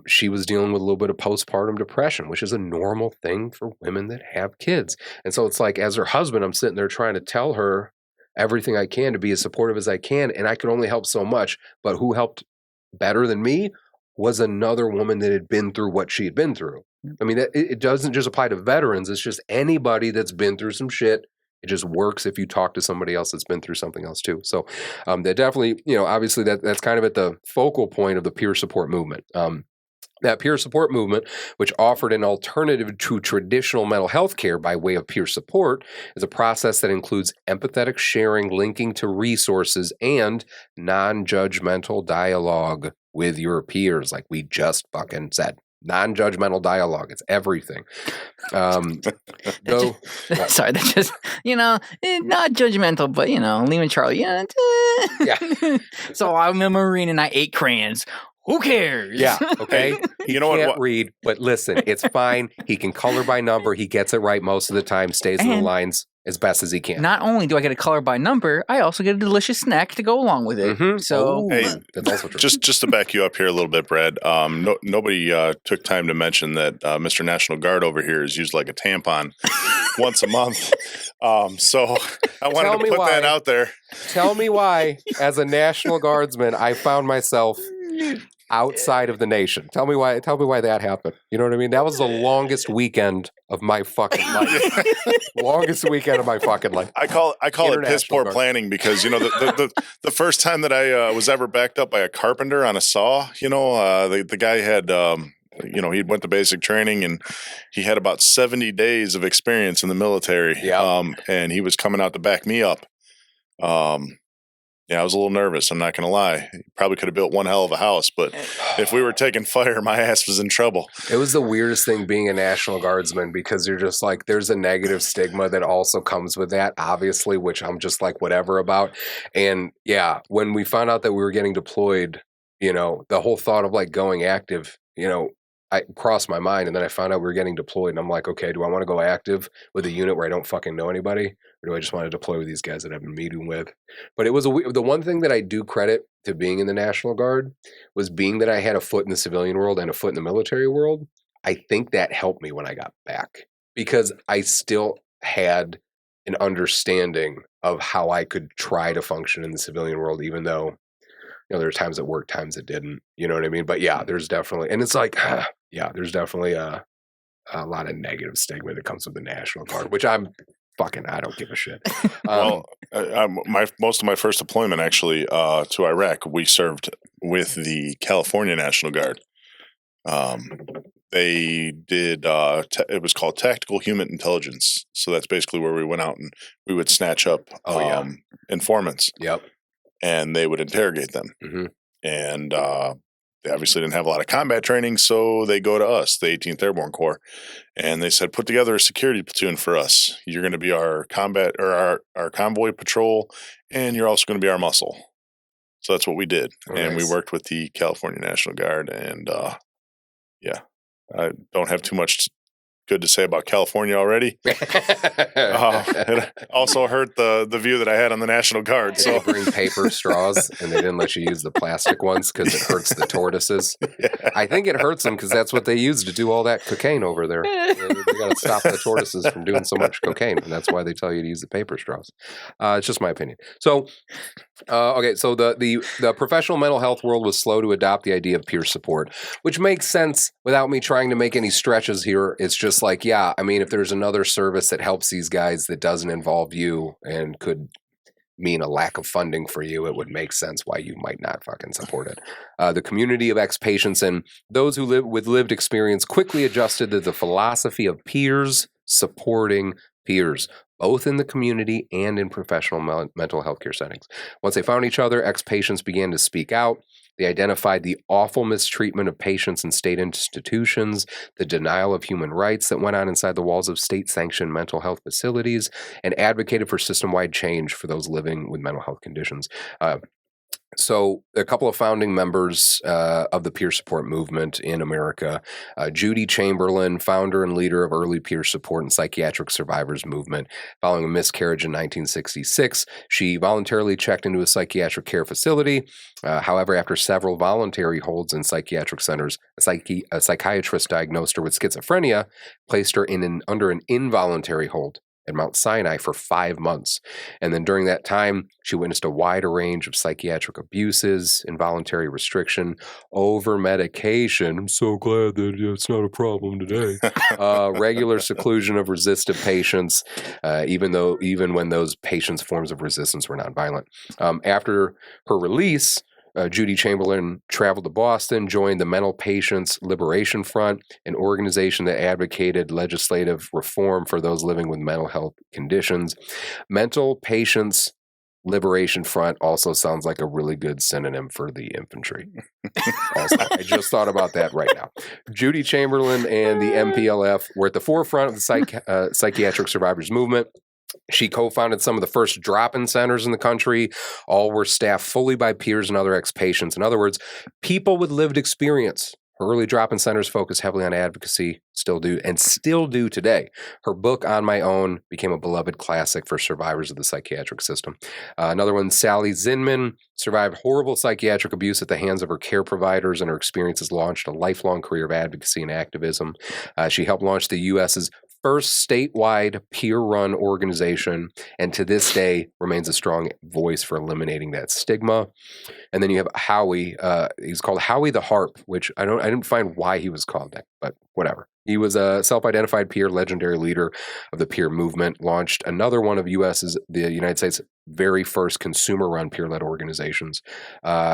she was dealing with a little bit of postpartum depression, which is a normal thing for women that have kids. And so it's like, as her husband, I'm sitting there trying to tell her everything I can to be as supportive as I can. And I could only help so much. But who helped better than me was another woman that had been through what she had been through. I mean, it doesn't just apply to veterans. It's just anybody that's been through some shit. It just works if you talk to somebody else that's been through something else too. So that definitely, obviously that's kind of at the focal point of the peer support movement. That peer support movement, which offered an alternative to traditional mental health care by way of peer support, is a process that includes empathetic sharing, linking to resources, and non-judgmental dialogue with your peers, like we just fucking said. Non-judgmental dialogue. It's everything. Sorry, that's just, not judgmental, but, Lima Charlie. Yeah. So I'm a Marine and I ate crayons. Who cares? Yeah. Okay. You know He what? can't read, but listen, it's fine. He can color by number. He gets it right most of the time, stays in the lines as best as he can. Not only do I get a color by number, I also get a delicious snack to go along with it. Mm-hmm. So Hey, that's also true. just to back you up here a little bit, Brad. Nobody took time to mention that Mr. National Guard over here is used like a tampon once a month. So I wanted to put that out there. Tell me why, as a National Guardsman, I found myself outside of the nation. Tell me why that happened. You know what I mean? That was the longest weekend of my fucking life. Longest weekend of my fucking life. I call it piss poor planning because the first time that I was ever backed up by a carpenter on a saw, the guy had he went to basic training and he had about 70 days of experience in the military. Yeah. And he was coming out to back me up. Yeah, I was a little nervous. I'm not going to lie. He probably could have built one hell of a house, but if we were taking fire, my ass was in trouble. It was the weirdest thing being a National Guardsman because you're just like, there's a negative stigma that also comes with that, obviously, which I'm just like, whatever about. And yeah, when we found out that we were getting deployed, the whole thought of like going active, I crossed my mind, and then I found out we were getting deployed, and I'm like, okay, do I want to go active with a unit where I don't fucking know anybody, or do I just want to deploy with these guys that I've been meeting with? But it was the one thing that I do credit to being in the National Guard was being that I had a foot in the civilian world and a foot in the military world. I think that helped me when I got back because I still had an understanding of how I could try to function in the civilian world, even though there were times that worked, times that didn't. You know what I mean? But yeah, there's definitely, and it's like, there's definitely a lot of negative stigma that comes with the National Guard, which I don't give a shit. Most of my first deployment actually to Iraq, we served with the California National Guard. They did, it was called Tactical Human Intelligence. So that's basically where we went out and we would snatch up informants. Yep. And they would interrogate them. Mm-hmm. And they obviously didn't have a lot of combat training, so they go to us, the 18th Airborne Corps, and they said, put together a security platoon for us. You're going to be our combat or our convoy patrol, and you're also going to be our muscle. So that's what we did. Oh, and nice. We worked with the California National Guard, and I don't have too much good to say about California already. It also hurt the view that I had on the National Guard. So you bring paper straws, and they didn't let you use the plastic ones because it hurts the tortoises. Yeah. I think it hurts them because that's what they use to do all that cocaine over there. They got to stop the tortoises from doing so much cocaine, and that's why they tell you to use the paper straws. It's just my opinion. So, okay, so the professional mental health world was slow to adopt the idea of peer support, which makes sense without me trying to make any stretches here. It's just like, yeah, I mean, if there's another service that helps these guys that doesn't involve you and could mean a lack of funding for you, it would make sense why you might not fucking support it. The community of ex-patients and those who live with lived experience quickly adjusted to the philosophy of peers supporting peers. both in the community and in professional mental health care settings. Once they found each other, ex-patients began to speak out. They identified the awful mistreatment of patients in state institutions, the denial of human rights that went on inside the walls of state-sanctioned mental health facilities, and advocated for system-wide change for those living with mental health conditions. So a couple of founding members of the peer support movement in America, Judy Chamberlain, founder and leader of early peer support and psychiatric survivors movement. Following a miscarriage in 1966, she voluntarily checked into a psychiatric care facility. However, after several voluntary holds in psychiatric centers, a psychiatrist diagnosed her with schizophrenia, placed her under an involuntary hold at Mount Sinai for 5 months. And then during that time, she witnessed a wider range of psychiatric abuses, involuntary restriction, over-medication. I'm so glad that it's not a problem today. Regular seclusion of resistant patients, even when those patients' forms of resistance were nonviolent. After her release, Judy Chamberlain traveled to Boston, joined the Mental Patients Liberation Front, an organization that advocated legislative reform for those living with mental health conditions. Mental Patients Liberation Front also sounds like a really good synonym for the infantry. Also, I just thought about that right now. Judy Chamberlain and the MPLF were at the forefront of the psychiatric survivors movement. She co-founded some of the first drop-in centers in the country. All were staffed fully by peers and other ex-patients. In other words, people with lived experience. Her early drop-in centers focused heavily on advocacy, still do today. Her book, On My Own, became a beloved classic for survivors of the psychiatric system. Another one, Sally Zinman, survived horrible psychiatric abuse at the hands of her care providers, and her experiences launched a lifelong career of advocacy and activism. She helped launch the U.S.'s first statewide peer-run organization, and to this day remains a strong voice for eliminating that stigma. And then you have Howie. He's called Howie the Harp, which I didn't find why he was called that, but whatever. He was a self-identified peer, legendary leader of the peer movement, launched another one of the United States' very first consumer-run peer-led organizations.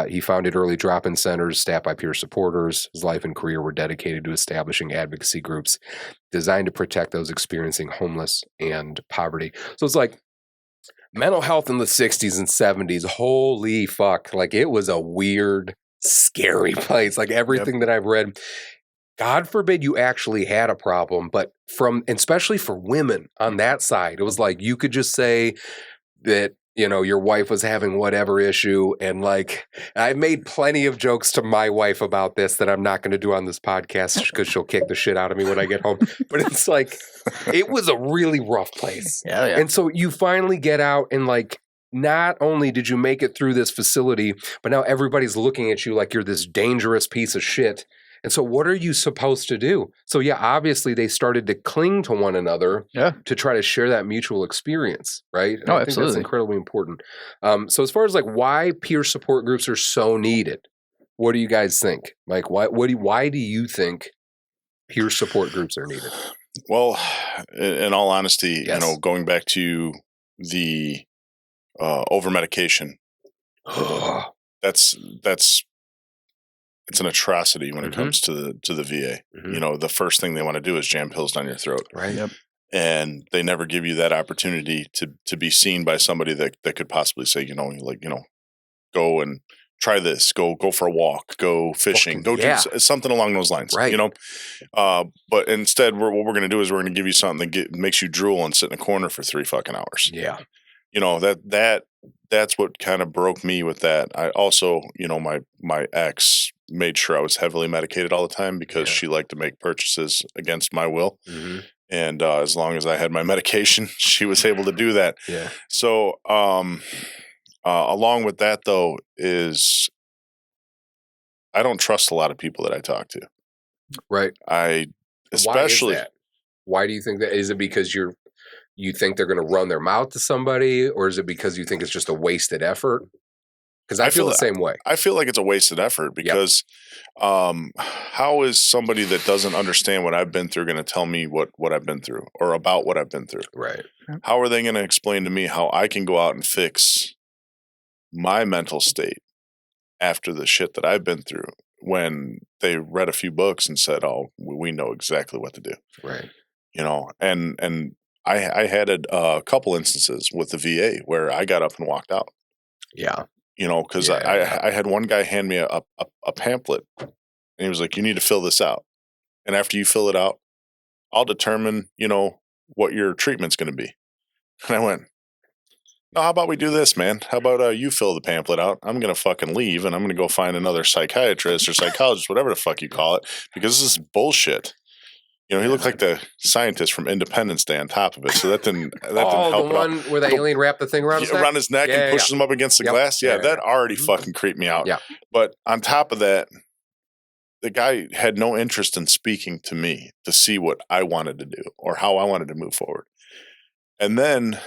He founded early drop-in centers staffed by peer supporters. His life and career were dedicated to establishing advocacy groups designed to protect those experiencing homeless and poverty. So it's like mental health in the 60s and 70s, holy fuck. Like, it was a weird, scary place. Like, everything that I've read, God forbid you actually had a problem, but especially for women on that side, it was like you could just say that, your wife was having whatever issue. And like, I've made plenty of jokes to my wife about this that I'm not going to do on this podcast because she'll kick the shit out of me when I get home. But it's like, it was a really rough place. Yeah. And so you finally get out and like, not only did you make it through this facility, but now everybody's looking at you like you're this dangerous piece of shit. And so what are you supposed to do? So yeah, obviously they started to cling to one another to try to share that mutual experience, right? And I think that's incredibly important. So as far as like why peer support groups are so needed, what do you guys think? Like why do you think peer support groups are needed? Well, in all honesty, going back to the over-medication, it's an atrocity when it comes to the VA. Mm-hmm. The first thing they want to do is jam pills down your throat. Right. Yep. And they never give you that opportunity to be seen by somebody that could possibly say, go and try this, go for a walk, go fishing, do something along those lines. Right. But instead what we're going to do is we're going to give you something that makes you drool and sit in a corner for 3 fucking hours. Yeah. That's what kind of broke me with that. I also, my ex made sure I was heavily medicated all the time because she liked to make purchases against my will. Mm-hmm. And as long as I had my medication, she was able to do that. Yeah. So along with that, though, is I don't trust a lot of people that I talk to. Right. Why is that? Why do you think that? Is it because you think they're going to run their mouth to somebody, or is it because you think it's just a wasted effort? Because I feel the same way. I feel like it's a wasted effort because how is somebody that doesn't understand what I've been through going to tell me what I've been through or about what I've been through? Right. How are they going to explain to me how I can go out and fix my mental state after the shit that I've been through when they read a few books and said, oh, we know exactly what to do. Right. And I had a couple instances with the VA where I got up and walked out. Yeah. Because I had one guy hand me a pamphlet, and he was like, "You need to fill this out. And after you fill it out, I'll determine, what your treatment's going to be." And I went, "No, how about we do this, man? How about you fill the pamphlet out? I'm going to fucking leave, and I'm going to go find another psychiatrist or psychologist, whatever the fuck you call it, because this is bullshit." He looked like the scientist from Independence Day on top of it. So that didn't help. The one where the alien wrapped the thing around his neck? And pushes him up against the glass. Yeah, that already fucking creeped me out. Yeah. But on top of that, the guy had no interest in speaking to me to see what I wanted to do or how I wanted to move forward. And then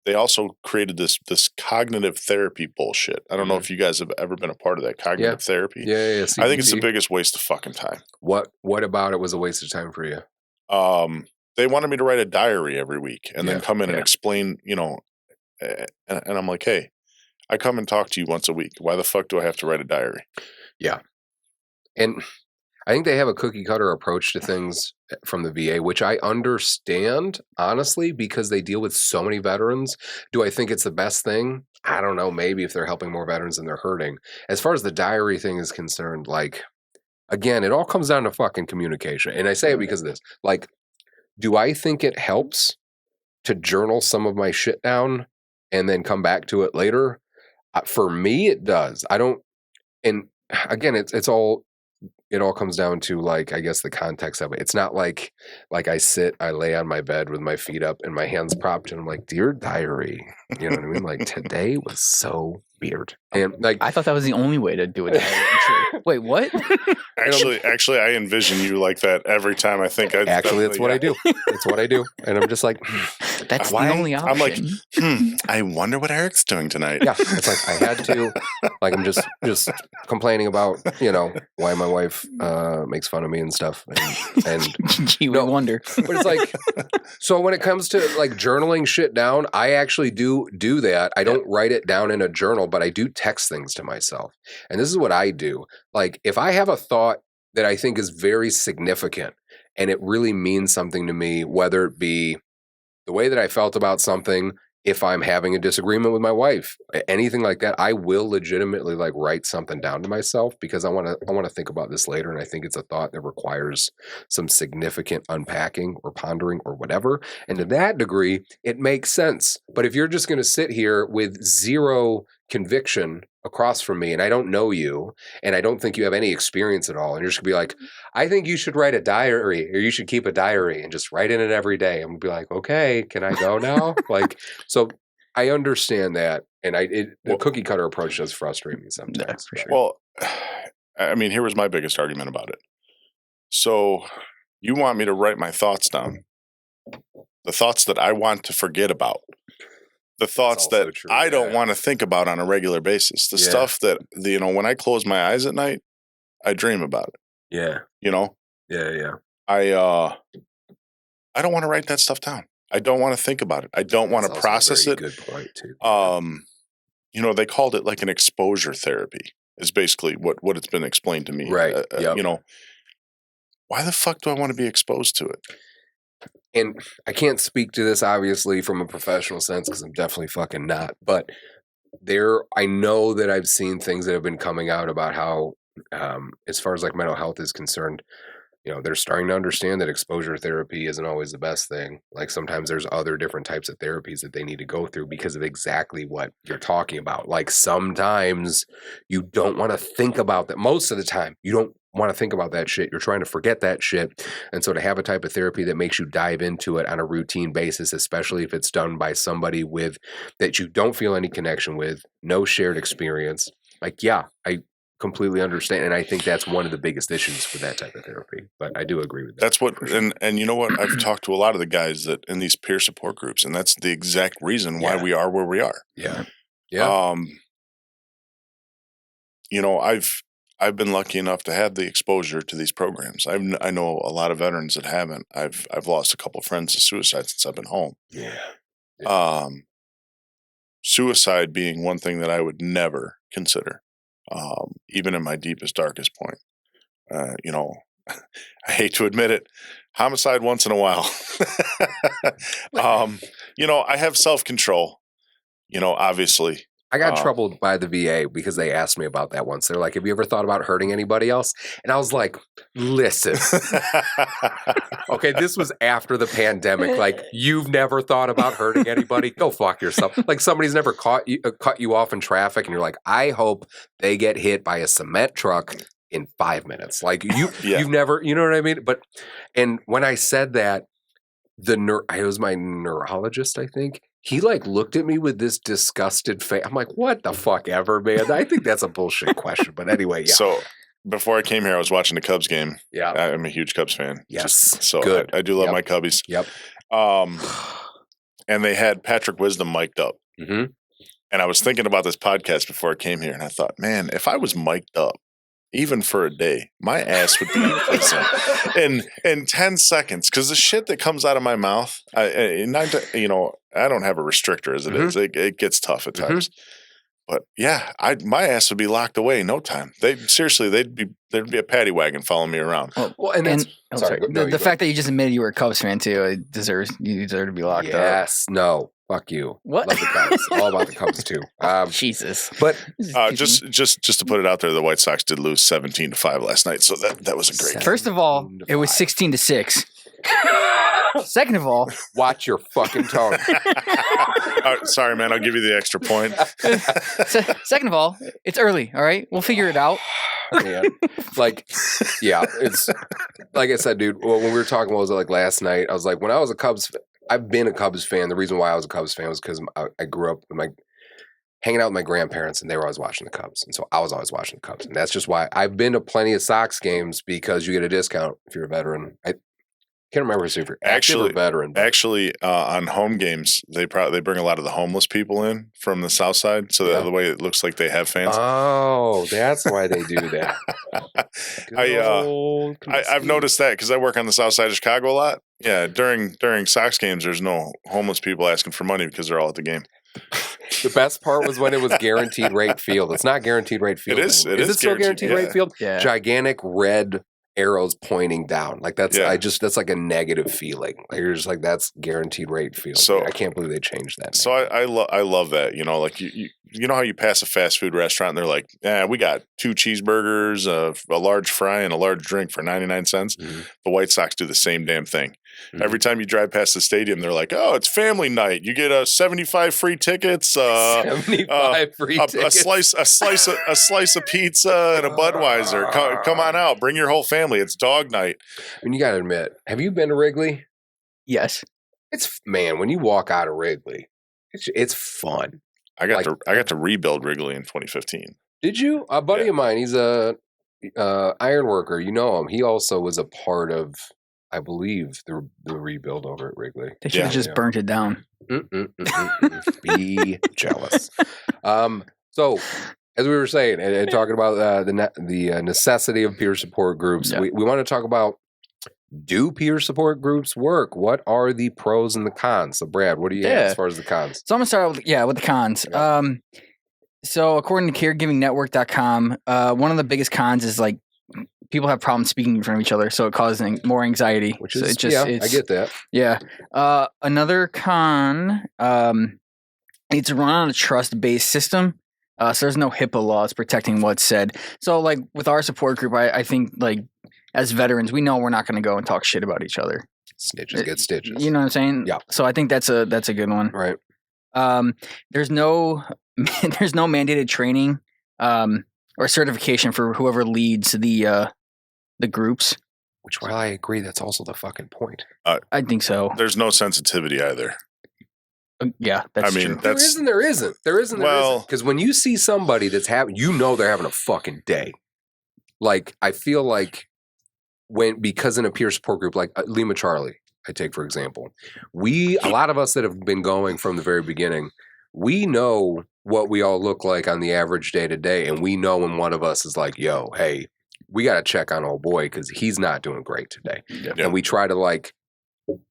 they also created this cognitive therapy bullshit. I don't know if you guys have ever been a part of that cognitive therapy. Yeah. I think it's the biggest waste of fucking time. What about it was a waste of time for you? They wanted me to write a diary every week and then come in and explain, and I'm like, hey, I come and talk to you once a week. Why the fuck do I have to write a diary? Yeah. And I think they have a cookie cutter approach to things from the VA, which I understand, honestly, because they deal with so many veterans. Do I think it's the best thing? I don't know. Maybe if they're helping more veterans than they're hurting. As far as the diary thing is concerned, again, it all comes down to fucking communication. And I say it because of this. Do I think it helps to journal some of my shit down and then come back to it later? For me, it does. I don't. And again, it all comes down to I guess the context of it. It's not like I lay on my bed with my feet up and my hands propped and I'm like, "Dear diary," you know what I mean? Today was so weird. And I thought that was the only way to do it. Wait, what? Actually, I envision you like that every time I think I. Actually, that's what I do. It's what I do, and I'm just like, that's the only option. I'm like, I wonder what Eric's doing tonight. Yeah, it's I had to. I'm just complaining about why my wife makes fun of me and stuff, and gee, we wonder. But it's so when it comes to journaling shit down, I actually do that. I don't write it down in a journal, but I do text things to myself. And this is what I do. If I have a thought that I think is very significant and it really means something to me, whether it be the way that I felt about something, if I'm having a disagreement with my wife, anything like that, I will legitimately write something down to myself because I want to think about this later. And I think it's a thought that requires some significant unpacking or pondering or whatever. And to that degree, it makes sense. But if you're just going to sit here with zero conviction across from me and I don't know you and I don't think you have any experience at all, and you're just gonna be I think you should write a diary or you should keep a diary and just write in it every day. I'm gonna be like, okay, can I go now? So I understand that, and the cookie cutter approach does frustrate me sometimes. For sure. Well, I mean, here was my biggest argument about it. So you want me to write my thoughts down, the thoughts that I want to forget about. The thoughts that I don't want to think about on a regular basis. The stuff that, when I close my eyes at night, I dream about it. Yeah. Yeah. I don't want to write that stuff down. I don't want to think about it. I don't want to process it. Good point too. They called it an exposure therapy is basically what it's been explained to me. Right. Why the fuck do I want to be exposed to it? And I can't speak to this obviously from a professional sense because I'm definitely fucking not. But I know that I've seen things that have been coming out about how, as far as mental health is concerned, they're starting to understand that exposure therapy isn't always the best thing. Sometimes there's other different types of therapies that they need to go through because of exactly what you're talking about. Sometimes you don't want to think about that. Most of the time, you don't want to think about that shit. You're trying to forget that shit. And so to have a type of therapy that makes you dive into it on a routine basis, especially if it's done by somebody that you don't feel any connection with, no shared experience. I completely understand. And I think that's one of the biggest issues for that type of therapy. But I do agree with that. That's what, and you know what? I've talked to a lot of the guys that in these peer support groups, and that's the exact reason why we are where we are. Yeah. Yeah. I've been lucky enough to have the exposure to these programs. I know a lot of veterans that haven't. I've lost a couple of friends to suicide since I've been home. Yeah. Suicide being one thing that I would never consider, even in my deepest, darkest point. I hate to admit it, homicide once in a while. I have self-control, obviously. I got troubled by the VA because they asked me about that once. They're like, have you ever thought about hurting anybody else? And I was like, listen. Okay, this was after the pandemic. Like, you've never thought about hurting anybody? Go fuck yourself. Like, somebody's never cut you off in traffic, and you're like, I hope they get hit by a cement truck in 5 minutes. Like, you've never, you know what I mean? And when I said that, it was my neurologist, I think. He looked at me with this disgusted face. I'm like, what the fuck ever, man? I think that's a bullshit question. But anyway, yeah. So before I came here, I was watching the Cubs game. Yeah. I'm a huge Cubs fan. Yes. Good. I do love my Cubbies. Yep. And they had Patrick Wisdom mic'd up. Mm-hmm. And I was thinking about this podcast before I came here. And I thought, man, if I was mic'd up, even for a day, my ass would be in 10 seconds. Because the shit that comes out of my mouth, I don't have a restrictor as it is. It gets tough at times. But yeah, my ass would be locked away in no time. There'd be a paddy wagon following me around. Well, the fact that you just admitted you were a Cubs fan too, you deserve to be locked up. Yes, no. Fuck you. What? Love the Cubs. All about the Cubs too. Jesus. But just to put it out there, the White Sox did lose 17-5 last night, so that was a great game. First of all, it was 16-6. Second of all, watch your fucking tone. Sorry, man. I'll give you the extra point. Second of all, it's early. All right, we'll figure it out. Man. It's like I said, dude. Well, when we were talking, what was it last night? I was like, when I was a Cubs, I've been a Cubs fan. The reason why I was a Cubs fan was because I grew up hanging out with my grandparents, and they were always watching the Cubs, and so I was always watching the Cubs, and that's just why I've been to plenty of Sox games because you get a discount if you're a veteran. I can't remember if you're active or veteran. Actually, on home games, they bring a lot of the homeless people in from the South Side, so the way it looks like they have fans. Oh, that's why they do that. I've noticed that because I work on the South Side of Chicago a lot. Yeah, during Sox games, there's no homeless people asking for money because they're all at the game. The best part was when it was guaranteed rate field. It's not guaranteed rate field. Is it still guaranteed rate field? Yeah. Gigantic red arrows pointing down. That's like a negative feeling. You're just like, that's guaranteed rate field. So I can't believe they changed that. So I love that. You know how you pass a fast food restaurant and they're like, we got 2 cheeseburgers, a large fry, and a large drink for 99 cents. Mm-hmm. The White Sox do the same damn thing. Mm-hmm. Every time you drive past the stadium, they're like, "Oh, it's family night. You get 75 free tickets, 75 free tickets, a slice of pizza, and a Budweiser. Come on out, bring your whole family. It's dog night." And you got to admit, have you been to Wrigley? Yes. When you walk out of Wrigley, it's fun. I got to rebuild Wrigley in 2015. Did you? A buddy of mine, he's a iron worker. You know him. He also was a part of, I believe, the rebuild over at Wrigley. They should have just burnt it down. Be jealous. So, as we were saying, and talking about the necessity of peer support groups, we want to talk about, do peer support groups work? What are the pros and the cons? So, Brad, what do you have as far as the cons? So, I'm going to start with the cons. Yeah. So, according to caregivingnetwork.com, one of the biggest cons is people have problems speaking in front of each other, so it causes more anxiety. Which is, I get that. Yeah. Another con, it's run on a trust-based system, so there's no HIPAA laws protecting what's said. So, with our support group, I think, as veterans, we know we're not going to go and talk shit about each other. Snitches get stitches. You know what I'm saying? Yeah. So I think that's a good one. Right. There's no mandated training or certification for whoever leads the groups. Which, while I agree, that's also the fucking point. I think so. There's no sensitivity either. Yeah, that's true. There isn't. Because when you see somebody that's having, they're having a fucking day. I feel like because in a peer support group, like Lima Charlie, I take for example, a lot of us that have been going from the very beginning, we know what we all look like on the average day to day, and we know when one of us is like, "Yo, hey, we got to check on old boy because he's not doing great today," and we try to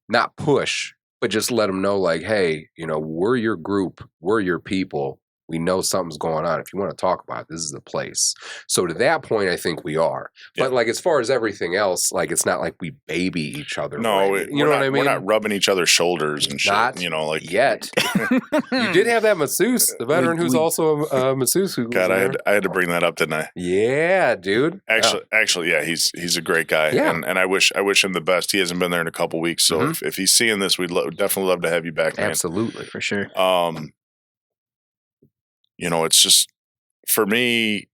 not push, but just let them know, hey, we're your group, we're your people. We know something's going on. If you want to talk about it, this is the place. So to that point, I think we are. But like as far as everything else, like it's not like we baby each other. No, you know what I mean? We're not rubbing each other's shoulders and shit. Not like yet. You did have that masseuse, the veteran who's also a masseuse. God, I had to bring that up, didn't I? Yeah, dude. Actually, yeah, he's a great guy, and I wish him the best. He hasn't been there in a couple weeks, so if he's seeing this, we'd definitely love to have you back, man. Absolutely, for sure. It's just for me,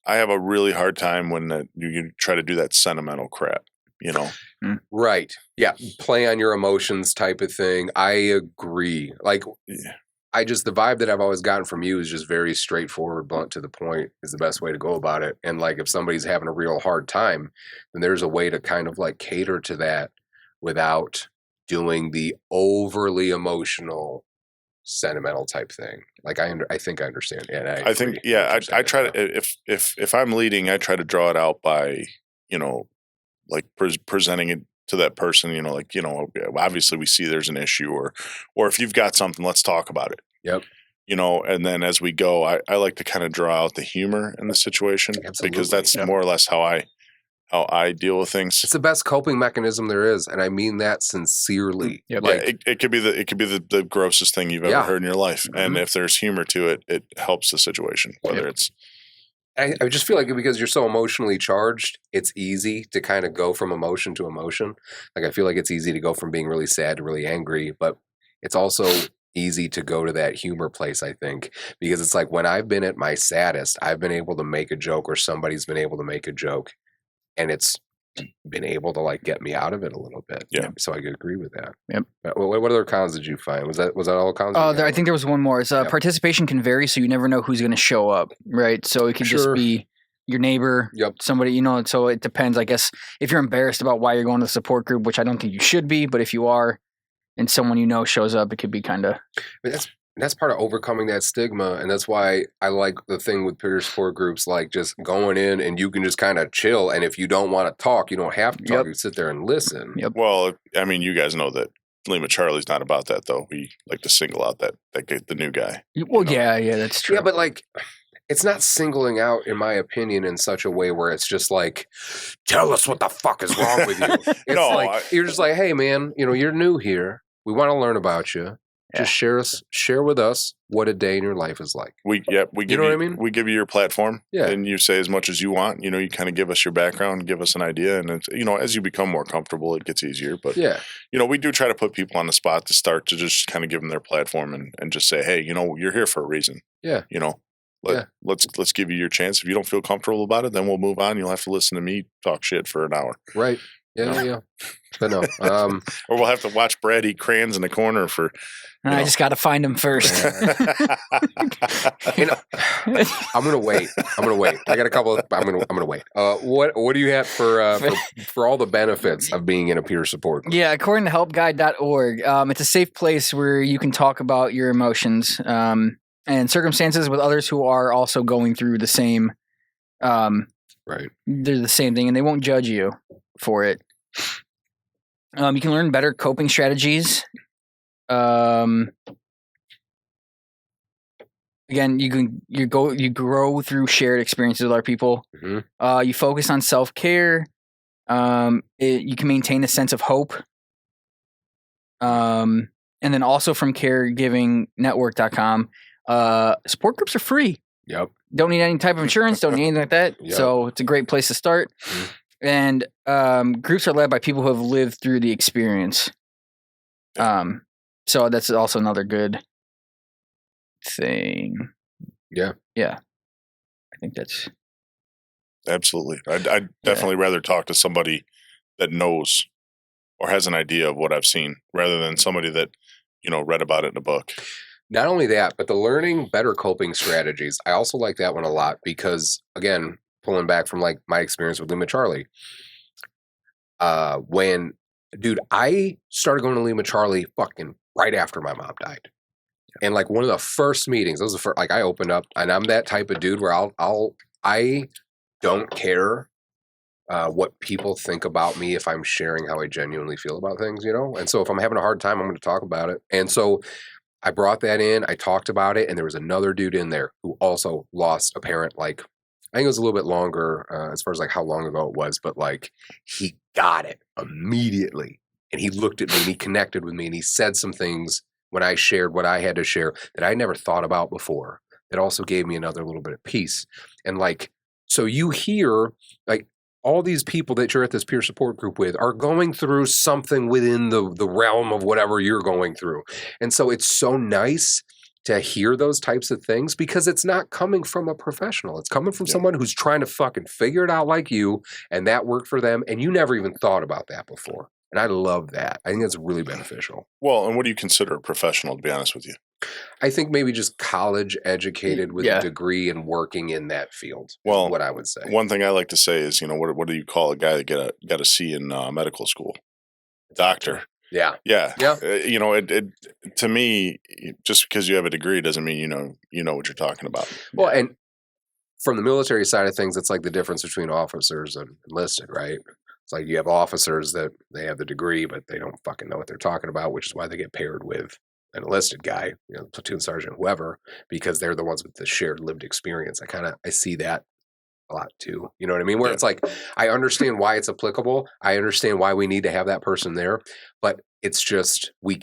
I have a really hard time when you try to do that sentimental crap. Right? Yeah, play on your emotions type of thing. I agree. Like, the vibe that I've always gotten from you is just very straightforward, blunt to the point is the best way to go about it. And like, if somebody's having a real hard time, then there's a way to kind of like cater to that without doing the overly emotional, sentimental type thing. Like I think I understand. And I think, I try to, if I'm leading, I try to draw it out by, like presenting it to that person, obviously we see there's an issue or if you've got something, let's talk about it. Yep. And then as we go, I like to kind of draw out the humor in the situation. Absolutely. Because that's more or less how I deal with things. It's the best coping mechanism there is, and I mean that sincerely. Yep. Like, it could be the grossest thing you've ever heard in your life, and if there's humor to it, it helps the situation. Whether it's, I just feel like because you're so emotionally charged, it's easy to kind of go from emotion to emotion. Like I feel like it's easy to go from being really sad to really angry, but it's also easy to go to that humor place, I think, because it's like when I've been at my saddest, I've been able to make a joke or somebody's been able to make a joke. And it's been able to like get me out of it a little bit. Yeah. So I could agree with that. Yep. What other cons did you find? Was that all cons? I think there was one more. Participation can vary, so you never know who's going to show up, right? So it could just be your neighbor, somebody, so it depends. I guess if you're embarrassed about why you're going to the support group, which I don't think you should be, but if you are and someone shows up, it could be kind of... That's part of overcoming that stigma, and that's why I like the thing with peer support groups, like just going in and you can just kind of chill, and if you don't want to talk, you don't have to talk, you sit there and listen. Yep. Well, I mean, you guys know that Lima Charlie's not about that, though. We like to single out the new guy. Well, yeah, that's true. Yeah, but like... It's not singling out, in my opinion, in such a way where it's just like, tell us what the fuck is wrong with you. It's you're just like, hey, man, you're new here. We want to learn about you. Just share with us what a day in your life is like. We give you what I mean? We give you your platform, and you say as much as you want. You kind of give us your background, give us an idea, and it's, as you become more comfortable, it gets easier. But we do try to put people on the spot to start to just kind of give them their platform and just say, hey, you're here for a reason. Yeah. Let's give you your chance. If you don't feel comfortable about it, then we'll move on. You'll have to listen to me talk shit for an hour. Right. Yeah. But no. Or we'll have to watch Brad eat crayons in the corner for. I just got to find him first. I'm gonna wait. I got a couple. I'm gonna wait. What do you have for all the benefits of being in a peer support group? Yeah, according to helpguide.org, it's a safe place where you can talk about your emotions and circumstances with others who are also going through the same. Right. They're the same thing, and they won't judge you for it. You can learn better coping strategies. Again, you grow through shared experiences with other people. Mm-hmm. You focus on self-care. You can maintain a sense of hope. And then also from caregivingnetwork.com, support groups are free. Yep. Don't need any type of insurance. Don't need anything like that. Yep. So it's a great place to start. Mm-hmm. And groups are led by people who have lived through the experience. So that's also another good thing. Yeah. I think that's absolutely. I'd definitely rather talk to somebody that knows or has an idea of what I've seen rather than somebody that read about it in a book. Not only that, but the learning better coping strategies. I also like that one a lot because, again, pulling back from like my experience with Lima Charlie, I started going to Lima Charlie fucking right after my mom died. And like one of the first meetings, that was the first, like I opened up, and I'm that type of dude where I don't care what people think about me if I'm sharing how I genuinely feel about things, And so if I'm having a hard time, I'm going to talk about it. And so I brought that in, I talked about it, and there was another dude in there who also lost a parent, like, I think it was a little bit longer as far as like how long ago it was, but like he got it immediately. And he looked at me and he connected with me and he said some things when I shared what I had to share that I never thought about before. That also gave me another little bit of peace. And like, so you hear like all these people that you're at this peer support group with are going through something within the realm of whatever you're going through. And so it's so nice to hear those types of things because it's not coming from a professional. It's coming from someone who's trying to fucking figure it out like you, and that worked for them. And you never even thought about that before. And I love that. I think that's really beneficial. Well, and what do you consider a professional, to be honest with you? I think maybe just college educated with a degree and working in that field. Well, what I would say. One thing I like to say is, what do you call a guy that got a C in medical school? Doctor. Yeah. It to me, just because you have a degree doesn't mean you know what you're talking about. Well, and from the military side of things, it's like the difference between officers and enlisted, right? It's like you have officers that they have the degree, but they don't fucking know what they're talking about, which is why they get paired with an enlisted guy, platoon sergeant, whoever, because they're the ones with the shared lived experience. I see that a lot too. You know what I mean? Where it's like, I understand why it's applicable. I understand why we need to have that person there, but it's just, we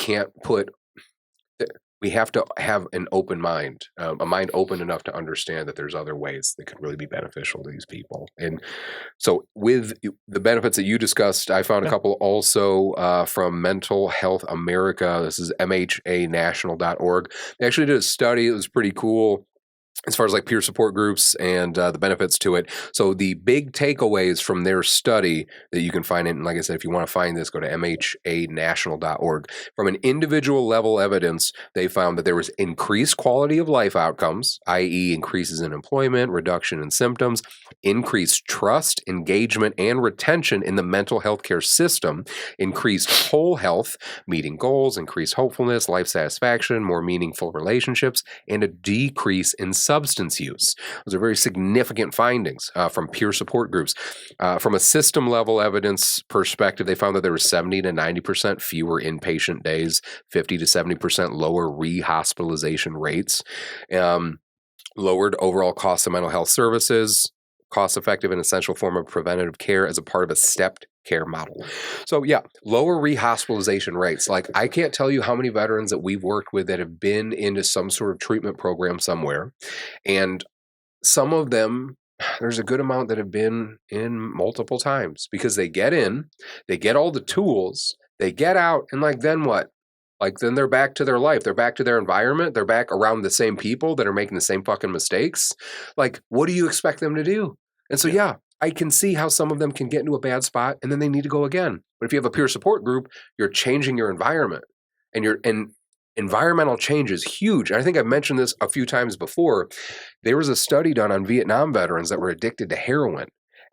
have to have an open mind, a mind open enough to understand that there's other ways that could really be beneficial to these people. And so with the benefits that you discussed, I found a couple also from Mental Health America. This is mhanational.org. They actually did a study. It was pretty cool as far as like peer support groups and the benefits to it. So the big takeaways from their study that you can find it, and like I said, if you want to find this, go to mhanational.org. From an individual level evidence, they found that there was increased quality of life outcomes, i.e. increases in employment, reduction in symptoms, increased trust, engagement, and retention in the mental health care system, increased whole health, meeting goals, increased hopefulness, life satisfaction, more meaningful relationships, and a decrease in substance use. Those are very significant findings from peer support groups. From a system level evidence perspective, they found that there was 70 to 90% fewer inpatient days, 50 to 70% lower rehospitalization rates, lowered overall costs of mental health services, cost-effective and essential form of preventative care as a part of a stepped care model. So lower rehospitalization rates. Like I can't tell you how many veterans that we've worked with that have been into some sort of treatment program somewhere. And some of them, there's a good amount that have been in multiple times because they get in, they get all the tools, they get out, and like then what? Like then they're back to their life. They're back to their environment. They're back around the same people that are making the same fucking mistakes. Like, what do you expect them to do? And so, I can see how some of them can get into a bad spot and then they need to go again. But if you have a peer support group, you're changing your environment and environmental change is huge. And I think I've mentioned this a few times before. There was a study done on Vietnam veterans that were addicted to heroin.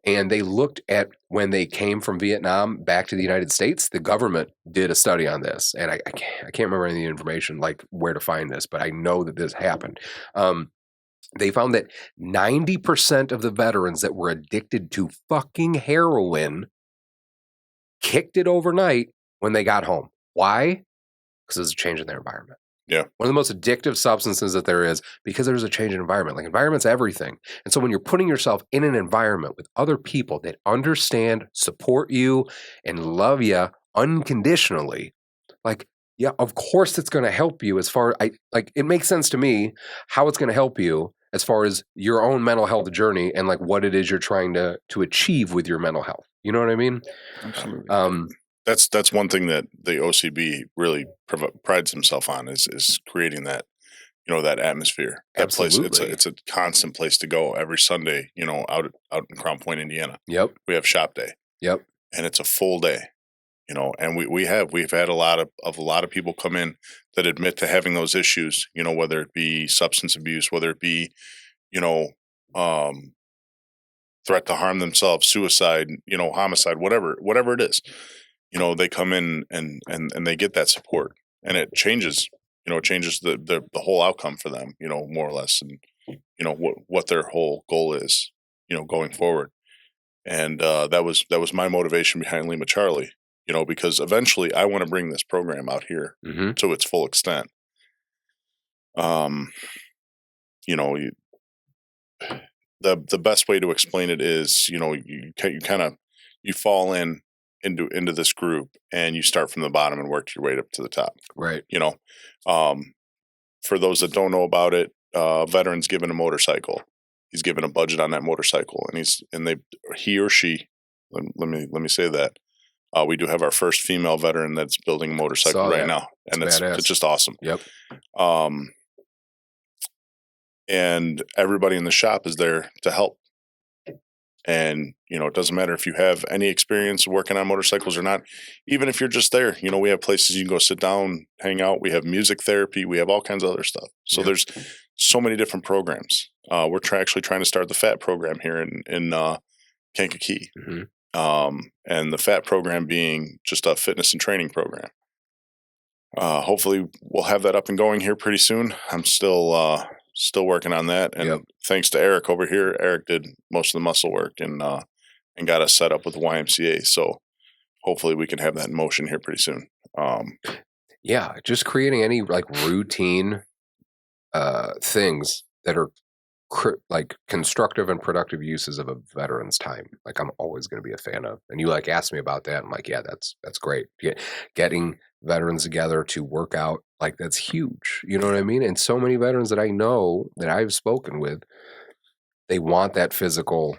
And they looked at when they came from Vietnam back to the United States, the government did a study on this. And I can't remember any of the information, like where to find this, but I know that this happened. They found that 90% of the veterans that were addicted to fucking heroin kicked it overnight when they got home. Why? Because there's a change in their environment. Yeah. One of the most addictive substances that there is because there's a change in environment. Like environment's everything. And so when you're putting yourself in an environment with other people that understand, support you, and love you unconditionally, like, of course it's going to help you as far it makes sense to me how it's going to help you as far as your own mental health journey and like what it is you're trying to achieve with your mental health. You know what I mean? Absolutely. That's one thing that the OCB really prides himself on is creating that, that atmosphere. That Absolutely. place, it's a constant place to go every Sunday, out in Crown Point, Indiana. Yep. We have shop day. Yep. And it's a full day, and we've had a lot of people come in that admit to having those issues, whether it be substance abuse, whether it be, threat to harm themselves, suicide, homicide, whatever it is. They come in and they get that support and it changes, the whole outcome for them, more or less. And, what their whole goal is, going forward. And that was my motivation behind Lima Charlie, because eventually I want to bring this program out here to its full extent. The best way to explain it is, you fall into this group and you start from the bottom and work your way up to the top. Right. For those that don't know about it, veteran's given a motorcycle. He's given a budget on that motorcycle, and he or she. Let me say that we do have our first female veteran that's building a motorcycle right now, and it's just awesome. Yep. And everybody in the shop is there to help. And, it doesn't matter if you have any experience working on motorcycles or not. Even if you're just there, we have places you can go sit down, hang out. We have music therapy. We have all kinds of other stuff. So there's so many different programs. We're actually trying to start the FAT program here in Kankakee. Mm-hmm. And the FAT program being just a fitness and training program. Hopefully we'll have that up and going here pretty soon. I'm still working on that. And thanks to Eric over here, Eric did most of the muscle work and got us set up with the YMCA. So hopefully we can have that in motion here pretty soon. Just creating any routine things that are constructive and productive uses of a veteran's time. I'm always going to be a fan of. And you asked me about that. I'm that's great. Getting veterans together to work out, that's huge. You know what I mean? And so many veterans that I know that I've spoken with, they want that physical,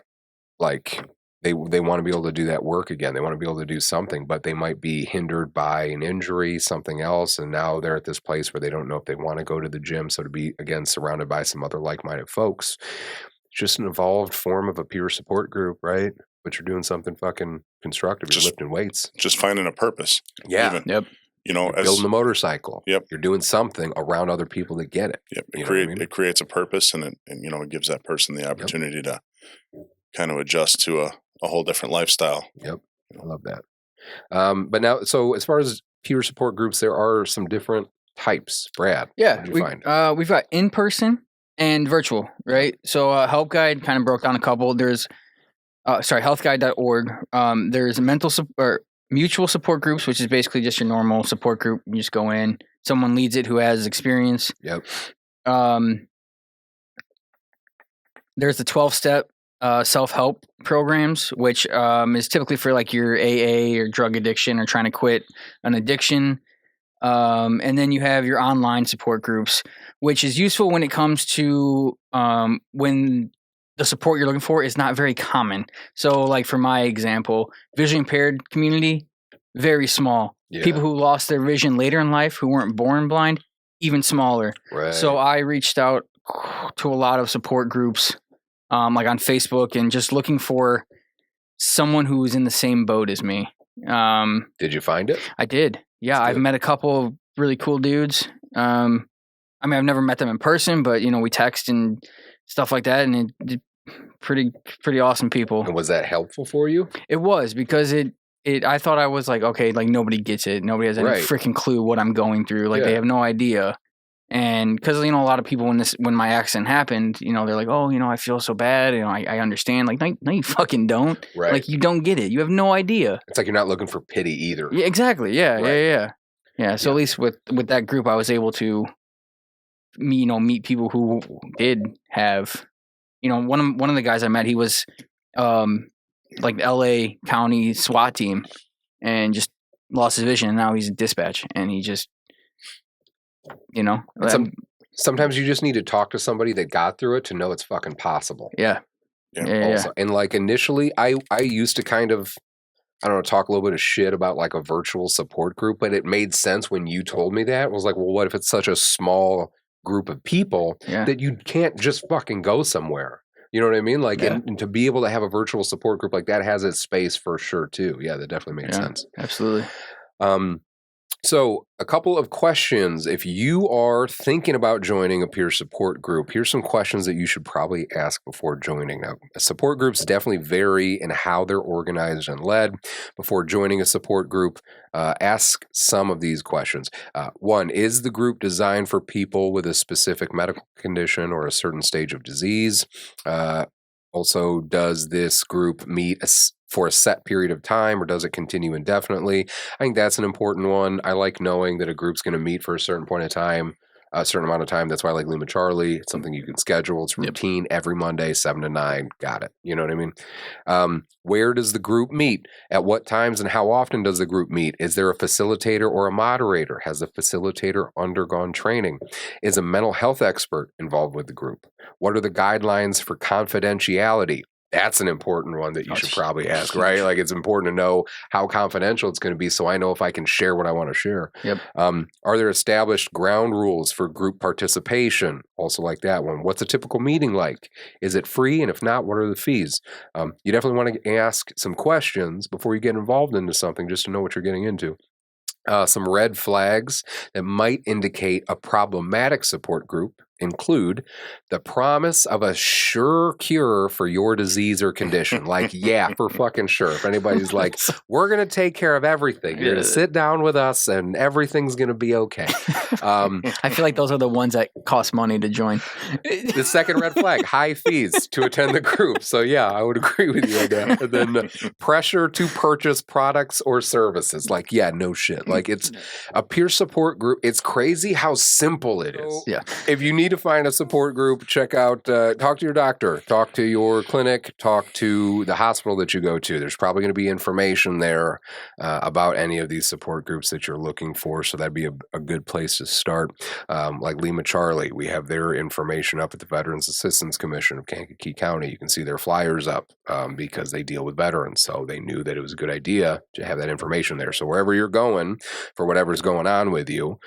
they want to be able to do that work again. They want to be able to do something, but they might be hindered by an injury, something else. And now they're at this place where they don't know if they want to go to the gym. So to be, again, surrounded by some other like-minded folks, just an evolved form of a peer support group, right? But you're doing something fucking constructive. You're lifting weights. Just finding a purpose. Yeah. Even. Yep. Building a motorcycle. Yep. You're doing something around other people that get it. Yep. It creates a purpose, and it gives that person the opportunity to kind of adjust to a whole different lifestyle. Yep. I love that. But now, so as far as peer support groups, there are some different types. Brad, what did you find? We've got in-person and virtual, right? So Help Guide kind of broke down a couple. There's, healthguide.org. There's mutual support groups, which is basically just your normal support group. You just go in. Someone leads it who has experience. Yep. There's the 12-step self-help programs, which is typically for your AA or drug addiction or trying to quit an addiction. And then you have your online support groups, which is useful when it comes to when the support you're looking for is not very common. So for my example, visually impaired community, very small. Yeah. People who lost their vision later in life, who weren't born blind, even smaller. Right. So I reached out to a lot of support groups, on Facebook, and just looking for someone who was in the same boat as me. Did you find it? I did. Yeah, I've met a couple of really cool dudes. I've never met them in person, but we text and stuff like that, and it pretty awesome people. And was that helpful for you? It was, because I thought I was okay, nobody gets it. Nobody has any freaking clue what I'm going through. They have no idea. And because, a lot of people when my accident happened, they're like, oh, I feel so bad. I understand. No, you fucking don't. Right. You don't get it. You have no idea. It's you're not looking for pity either. Yeah, exactly. Yeah. Right. Yeah. So at least with that group, I was able to, meet people who did have, one of the guys I met, he was, LA County SWAT team, and just lost his vision. And now he's a dispatch, and he just, sometimes you just need to talk to somebody that got through it to know it's fucking possible. Yeah. Also. And initially I used to kind of, talk a little bit of shit about a virtual support group, but it made sense when you told me that. It was well, what if it's such a small group of people that you can't just fucking go somewhere? You know what I mean? And to be able to have a virtual support group like that has its space for sure too. Yeah, that definitely made sense. Absolutely. So a couple of questions. If you are thinking about joining a peer support group, here's some questions that you should probably ask before joining. Now, support groups definitely vary in how they're organized and led. Before joining a support group, ask some of these questions. One, is the group designed for people with a specific medical condition or a certain stage of disease? Also, does this group meet for a set period of time, or does it continue indefinitely? I think that's an important one. I like knowing that a group's going to meet for a certain point of time. a certain amount of time. That's why I like Lima Charlie. It's something you can schedule. It's routine every Monday, 7 to 9. Got it. You know what I mean? Where does the group meet? At what times and how often does the group meet? Is there a facilitator or a moderator? Has the facilitator undergone training? Is a mental health expert involved with the group? What are the guidelines for confidentiality? That's an important one that you should probably ask, right? Like, it's important to know how confidential it's going to be so I know if I can share what I want to share. Yep. Are there established ground rules for group participation? Also like that one. What's a typical meeting like? Is it free? And if not, what are the fees? You definitely want to ask some questions before you get involved into something just to know what you're getting into. Some red flags that might indicate a problematic support group include the promise of a sure cure for your disease or condition. Like, yeah, for fucking sure. If anybody's like, we're going to take care of everything. You're going to sit down with us and everything's going to be okay. I feel like those are the ones that cost money to join. The second red flag, high fees to attend the group. So yeah, I would agree with you on that. And then pressure to purchase products or services. Like, yeah, no shit. Like, it's a peer support group. It's crazy how simple it is. Yeah. If you need to find a support group, check out, talk to your doctor, talk to your clinic, talk to the hospital that you go to. There's probably going to be information there about any of these support groups that you're looking for. So that'd be a good place to start. Like Lima Charlie, we have their information up at the Veterans Assistance Commission of Kankakee County. You can see their flyers up because they deal with veterans. So they knew that it was a good idea to have that information there. So wherever you're going, for whatever's going on with you,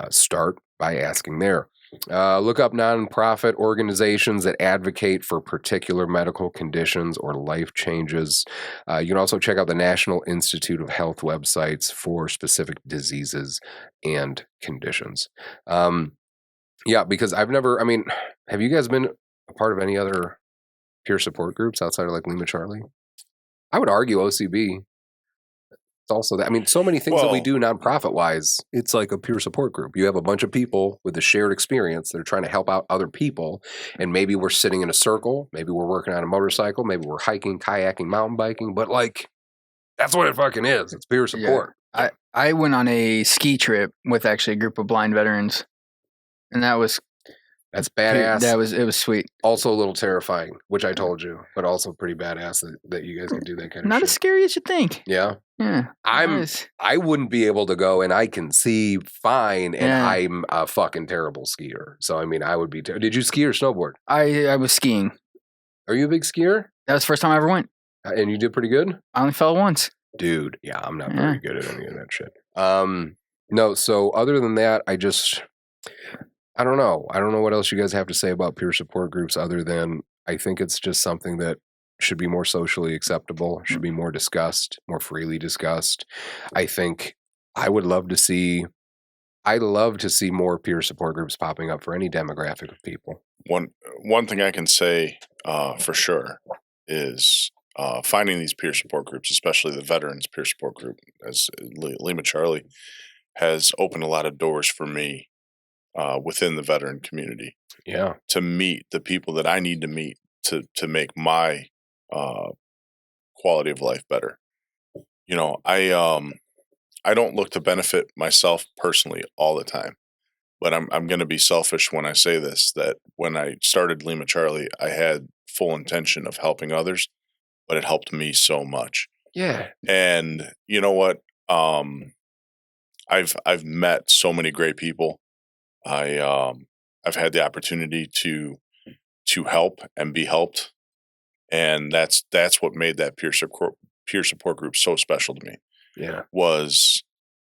start by asking there. Look up nonprofit organizations that advocate for particular medical conditions or life changes. You can also check out the National Institute of Health websites for specific diseases and conditions. Yeah, because have you guys been a part of any other peer support groups outside of like Lima Charlie? I would argue OCB. It's also that, so many things that we do nonprofit wise, it's like a peer support group. You have a bunch of people with a shared experience that are trying to help out other people. And maybe we're sitting in a circle. Maybe we're working on a motorcycle. Maybe we're hiking, kayaking, mountain biking. But like, that's what it fucking is. It's peer support. Yeah. I went on a ski trip with actually a group of blind veterans. And that's badass. It was sweet. Also a little terrifying, which I told you, but also pretty badass that you guys can do that kind of shit. Not as scary as you think. Yeah. Yeah. I wouldn't be able to go, and I can see fine, and I'm a fucking terrible skier. So I would be. Did you ski or snowboard? I was skiing. Are you a big skier? That was the first time I ever went. And you did pretty good? I only fell once. Dude, yeah, I'm not very good at any of that shit. No, so other than that, I don't know. I don't know what else you guys have to say about peer support groups other than I think it's just something that should be more socially acceptable, should be more discussed, more freely discussed. I think I'd love to see more peer support groups popping up for any demographic of people. One thing I can say for sure is finding these peer support groups, especially the veterans peer support group, as Lima Charlie, has opened a lot of doors for me within the veteran community. Yeah. To meet the people that I need to meet to make my quality of life better. I don't look to benefit myself personally all the time, but I'm going to be selfish when I say this, that when I started Lima Charlie, I had full intention of helping others, but it helped me so much. Yeah. And you know what? I've met so many great people. I've had the opportunity to help and be helped, and that's what made that peer support group so special to me. Yeah, was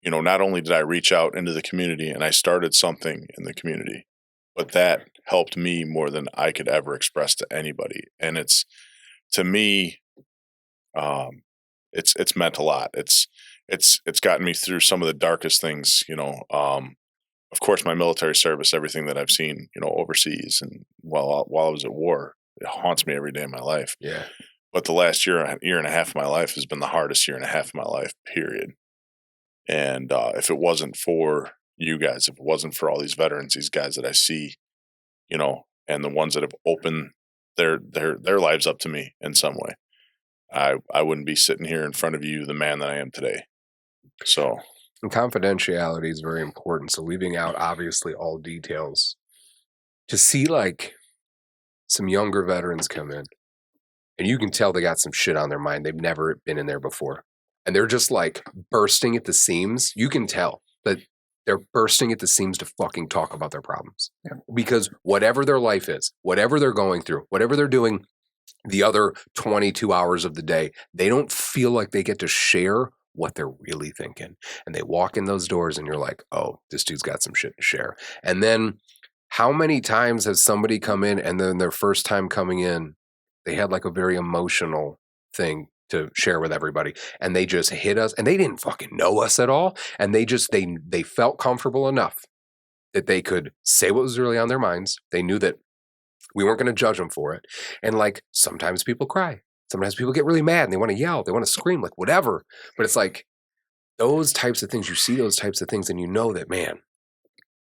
not only did I reach out into the community and I started something in the community, but that helped me more than I could ever express to anybody, and it's to me, it's meant a lot. It's gotten me through some of the darkest things. Of course, my military service, everything that I've seen, overseas and while I was at war, it haunts me every day of my life. Yeah. But the last year and a half of my life has been the hardest year and a half of my life, period. And if it wasn't for you guys, if it wasn't for all these veterans, these guys that I see, and the ones that have opened their lives up to me in some way, I wouldn't be sitting here in front of you, the man that I am today. So And confidentiality is very important. So leaving out, obviously, all details. To see, like, some younger veterans come in, and you can tell they got some shit on their mind. They've never been in there before. And they're just, like, bursting at the seams. You can tell that they're bursting at the seams to fucking talk about their problems. Yeah. Because whatever their life is, whatever they're going through, whatever they're doing the other 22 hours of the day, they don't feel like they get to share what they're really thinking. And they walk in those doors and you're like, oh, this dude's got some shit to share. And then how many times has somebody come in and then their first time coming in, they had like a very emotional thing to share with everybody, and they just hit us, and they didn't fucking know us at all, and they felt comfortable enough that they could say what was really on their minds. They knew that we weren't going to judge them for it. And like, sometimes people cry, sometimes people get really mad and they want to yell, they want to scream, like whatever. But it's like those types of things, you see those types of things and you know that, man,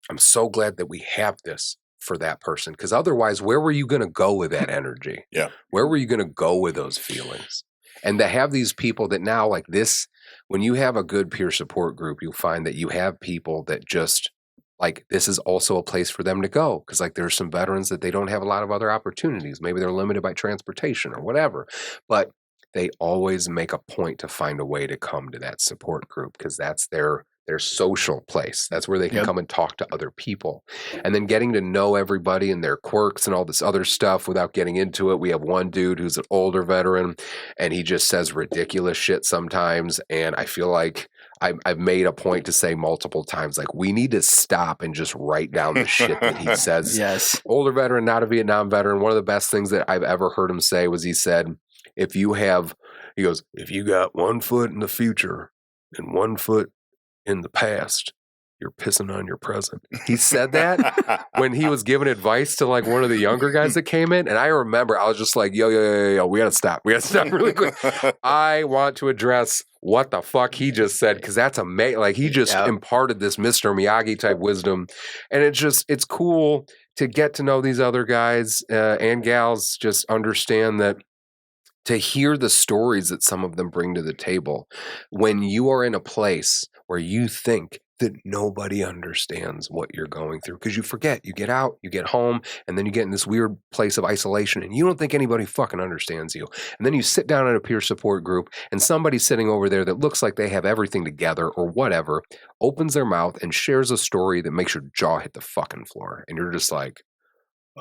I'm so glad that we have this for that person. Because otherwise, where were you going to go with that energy? Yeah. Where were you going to go with those feelings? And to have these people that now, like this, when you have a good peer support group, you'll find that you have people that just, like, this is also a place for them to go. Because, like, there's some veterans that they don't have a lot of other opportunities. Maybe they're limited by transportation or whatever. But they always make a point to find a way to come to that support group because that's their social place. That's where they can come and talk to other people. And then getting to know everybody and their quirks and all this other stuff without getting into it. We have one dude who's an older veteran and he just says ridiculous shit sometimes. And I feel like I've made a point to say multiple times, like, we need to stop and just write down the shit that he says. Yes. Older veteran, not a Vietnam veteran. One of the best things that I've ever heard him say was he said, if you got 1 foot in the future and 1 foot in the past, you're pissing on your present. He said that when he was giving advice to like one of the younger guys that came in. And I remember I was just like, yo, we gotta stop. We gotta stop really quick. I want to address what the fuck he just said, because that's amazing. Like, he just imparted this Mr. Miyagi type wisdom. And it's cool to get to know these other guys and gals, just understand that, to hear the stories that some of them bring to the table when you are in a place where you think that nobody understands what you're going through, because you forget, you get out, you get home, and then you get in this weird place of isolation and you don't think anybody fucking understands you. And then you sit down at a peer support group and somebody sitting over there that looks like they have everything together or whatever opens their mouth and shares a story that makes your jaw hit the fucking floor. And you're just like,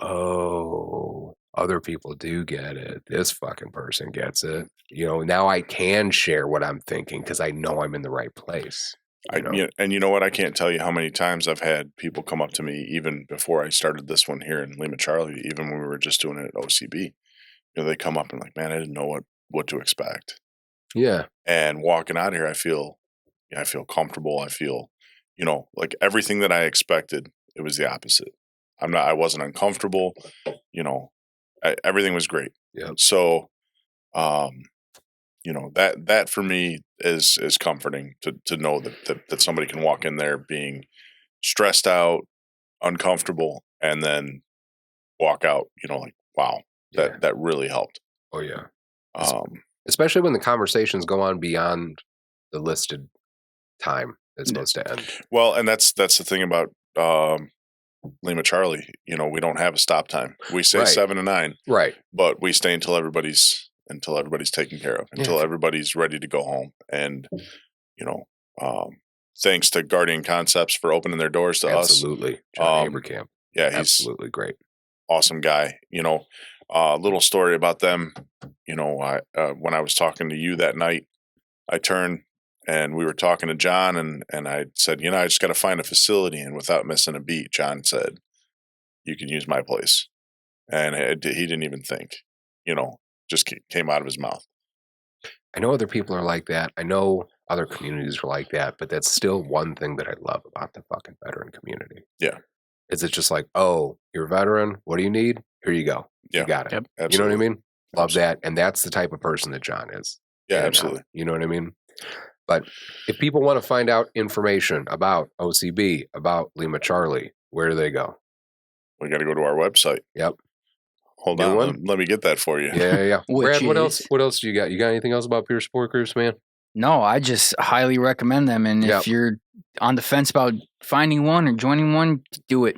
oh, other people do get it. This fucking person gets it. You know, now I can share what I'm thinking because I know I'm in the right place. And you know what? I can't tell you how many times I've had people come up to me, even before I started this one here in Lima Charlie, even when we were just doing it at OCB. You know, they come up and like, man, I didn't know what to expect. Yeah. And walking out of here, I feel comfortable. I feel, you know, like everything that I expected, it was the opposite. I wasn't uncomfortable, you know. Everything was great. Yeah. So, you know, that for me is comforting to know that somebody can walk in there being stressed out, uncomfortable, and then walk out, you know, like, wow, that really helped. Oh yeah. Especially when the conversations go on beyond the listed time it's supposed to end. Well, and that's the thing about Lima Charlie, you know, we don't have a stop time. We say 7 to 9, right? But we stay until everybody's taken care of, until everybody's ready to go home. And you know, thanks to Guardian Concepts for opening their doors to us. Absolutely, John Abercamp. Yeah, he's absolutely great, awesome guy. You know, little story about them. You know, when I was talking to you that night, I turned. And we were talking to John, and I said, you know, I just got to find a facility. And without missing a beat, John said, you can use my place. And he didn't even think, you know, just came out of his mouth. I know other people are like that. I know other communities are like that. But that's still one thing that I love about the fucking veteran community. Yeah. Is it's just like, oh, you're a veteran. What do you need? Here you go. Yeah. You got it. Yep. You know what I mean? Love that. And that's the type of person that John is. Yeah, absolutely. You know what I mean? But if people want to find out information about OCB, about Lima Charlie, where do they go? We got to go to our website. Yep. Hold on. Let me get that for you. Yeah. Brad, what else do you got? You got anything else about peer support groups, man? No, I just highly recommend them. And if you're on the fence about finding one or joining one, do it.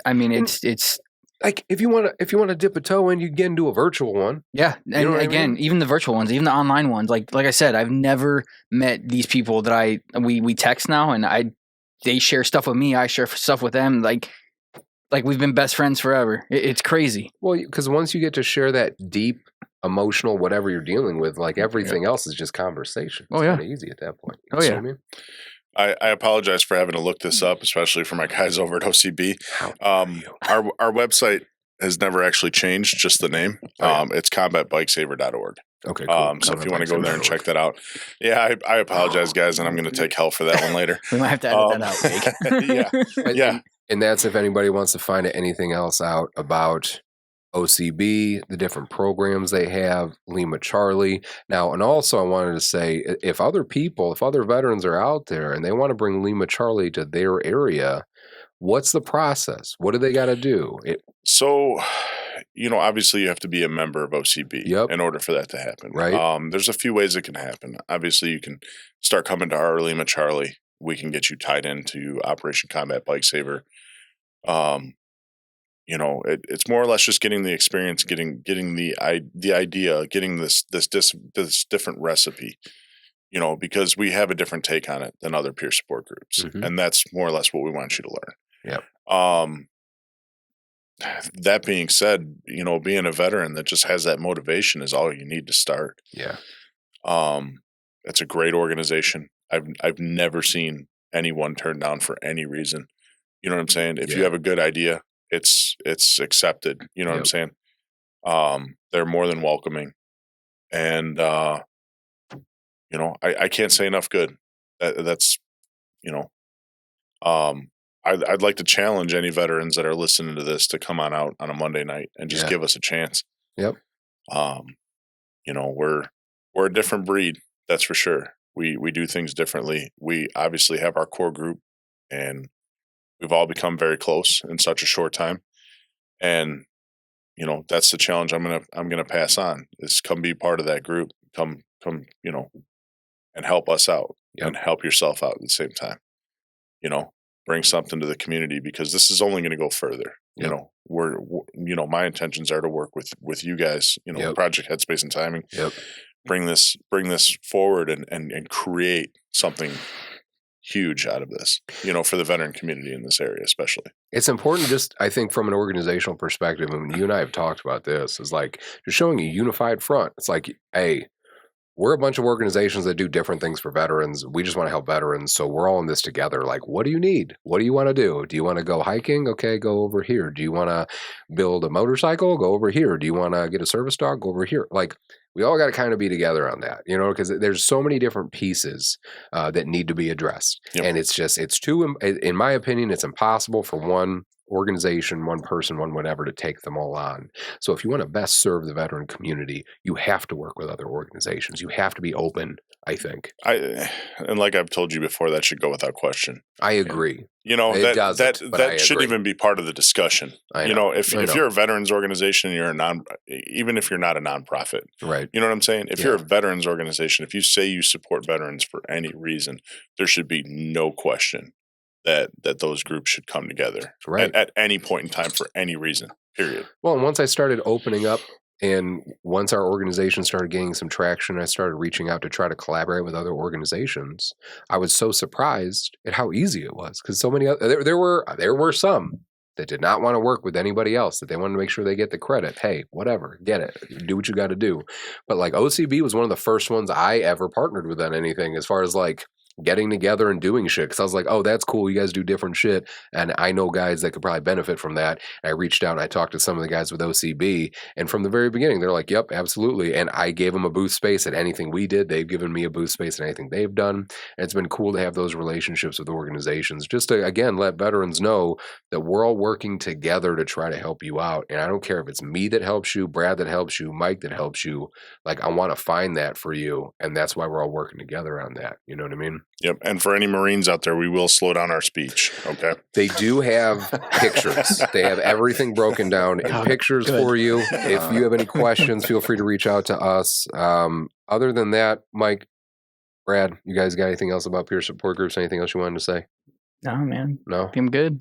I mean, it's like if you want to dip a toe in, you can do a virtual one. Yeah, and again, even the virtual ones, even the online ones. Like I said, I've never met these people that we text now, and they share stuff with me, I share stuff with them. Like we've been best friends forever. It's crazy. Well, because once you get to share that deep, emotional, whatever you're dealing with, like everything else is just conversation. It's kind of easy at that point. You know what I mean? I apologize for having to look this up, especially for my guys over at OCB. Our website has never actually changed, just the name. It's combatbikesaver.org. Okay, cool. So if you want to go there and check that out. Yeah, I apologize, guys, and I'm going to take hell for that one later. We might have to edit that out. Yeah. And that's if anybody wants to find anything else out about OCB, the different programs they have, Lima Charlie. Now, and also I wanted to say, if other veterans are out there and they want to bring Lima Charlie to their area, what's the process? What do they got to do? So, obviously you have to be a member of OCB in order for that to happen. Right. There's a few ways it can happen. Obviously, you can start coming to our Lima Charlie. We can get you tied into Operation Combat Bikesaver. It's more or less just getting the experience, getting the idea, getting this different recipe, because we have a different take on it than other peer support groups. Mm-hmm. And that's more or less what we want you to learn. Yep. That being said, being a veteran that just has that motivation is all you need to start. Yeah. It's a great organization. I've never seen anyone turned down for any reason. You know what I'm saying? If you have a good idea, it's accepted. You know what I'm saying? They're more than welcoming. And, I can't say enough good. That's I'd like to challenge any veterans that are listening to this to come on out on a Monday night and just give us a chance. Yep. We're a different breed. That's for sure. We do things differently. We obviously have our core group, and we've all become very close in such a short time. And, that's the challenge I'm gonna pass on, is come be part of that group. Come, and help us out and help yourself out at the same time. Bring something to the community, because this is only going to go further. We're my intentions are to work with you guys, Project Headspace and Timing. Yep. Bring this forward and create something huge out of this, for the veteran community in this area, especially. It's important, just I think from an organizational perspective, and you and I have talked about this, is like just showing a unified front. It's like, hey, we're a bunch of organizations that do different things for veterans. We just want to help veterans. So we're all in this together. Like, what do you need? What do you want to do? Do you want to go hiking? Okay, go over here. Do you want to build a motorcycle? Go over here. Do you want to get a service dog? Go over here. Like, we all got to kind of be together on that, because there's so many different pieces that need to be addressed. Yep. And it's too, in my opinion, it's impossible for one organization, one person, one whatever to take them all on. So if you want to best serve the veteran community, you have to work with other organizations. You have to be open, I think. And like I've told you before, that should go without question. I agree. That shouldn't even be part of the discussion. If you're a veterans organization, even if you're not a nonprofit, right? You know what I'm saying? If you're a veterans organization, if you say you support veterans for any reason, there should be no question that those groups should come together at any point in time for any reason, period. Well, and once I started opening up, and once our organization started gaining some traction, I started reaching out to try to collaborate with other organizations. I was so surprised at how easy it was, because so many there were some that did not want to work with anybody else, that they wanted to make sure they get the credit. Hey, whatever, get it, do what you got to do. But like OCB was one of the first ones I ever partnered with on anything, as far as like getting together and doing shit, because I was like, oh, that's cool, you guys do different shit, and I know guys that could probably benefit from that. And I reached out and I talked to some of the guys with OCB, and from the very beginning they're like, yep, absolutely. And I gave them a booth space at anything we did. They've given me a booth space at anything they've done, and it's been cool to have those relationships with organizations, just to again let veterans know that we're all working together to try to help you out. And I don't care if it's me that helps you, Brad that helps you, Mike that helps you. Like, I want to find that for you, and that's why we're all working together on that. You know what I mean? Yep. And for any Marines out there, we will slow down our speech. Okay. They do have pictures. They have everything broken down in pictures for you. If you have any questions, feel free to reach out to us. Other than that, Mike, Brad, you guys got anything else about peer support groups? Anything else you wanted to say? No, man. No? I'm good.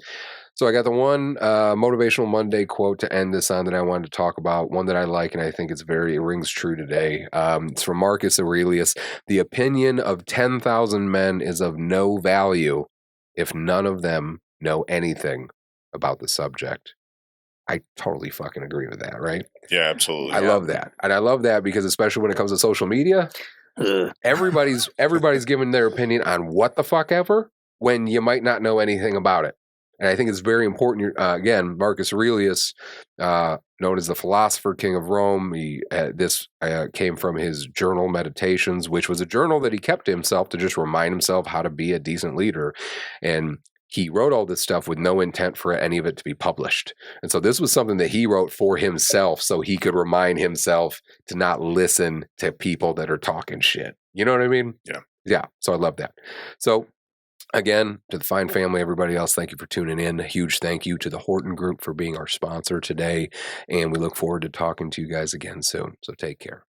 So I got the one Motivational Monday quote to end this on that I wanted to talk about, one that I like, and I think it rings true today. It's from Marcus Aurelius. The opinion of 10,000 men is of no value if none of them know anything about the subject. I totally fucking agree with that, right? Yeah, absolutely. I love that. And I love that because especially when it comes to social media, everybody's giving their opinion on what the fuck ever when you might not know anything about it. And I think it's very important. Again, Marcus Aurelius, known as the philosopher king of Rome, this came from his journal Meditations, which was a journal that he kept to himself to just remind himself how to be a decent leader. And he wrote all this stuff with no intent for any of it to be published. And so this was something that he wrote for himself so he could remind himself to not listen to people that are talking shit. You know what I mean? Yeah. Yeah. So I love that. So again, to the Fine family, everybody else, thank you for tuning in. A huge thank you to the Horton Group for being our sponsor today. And we look forward to talking to you guys again soon. So take care.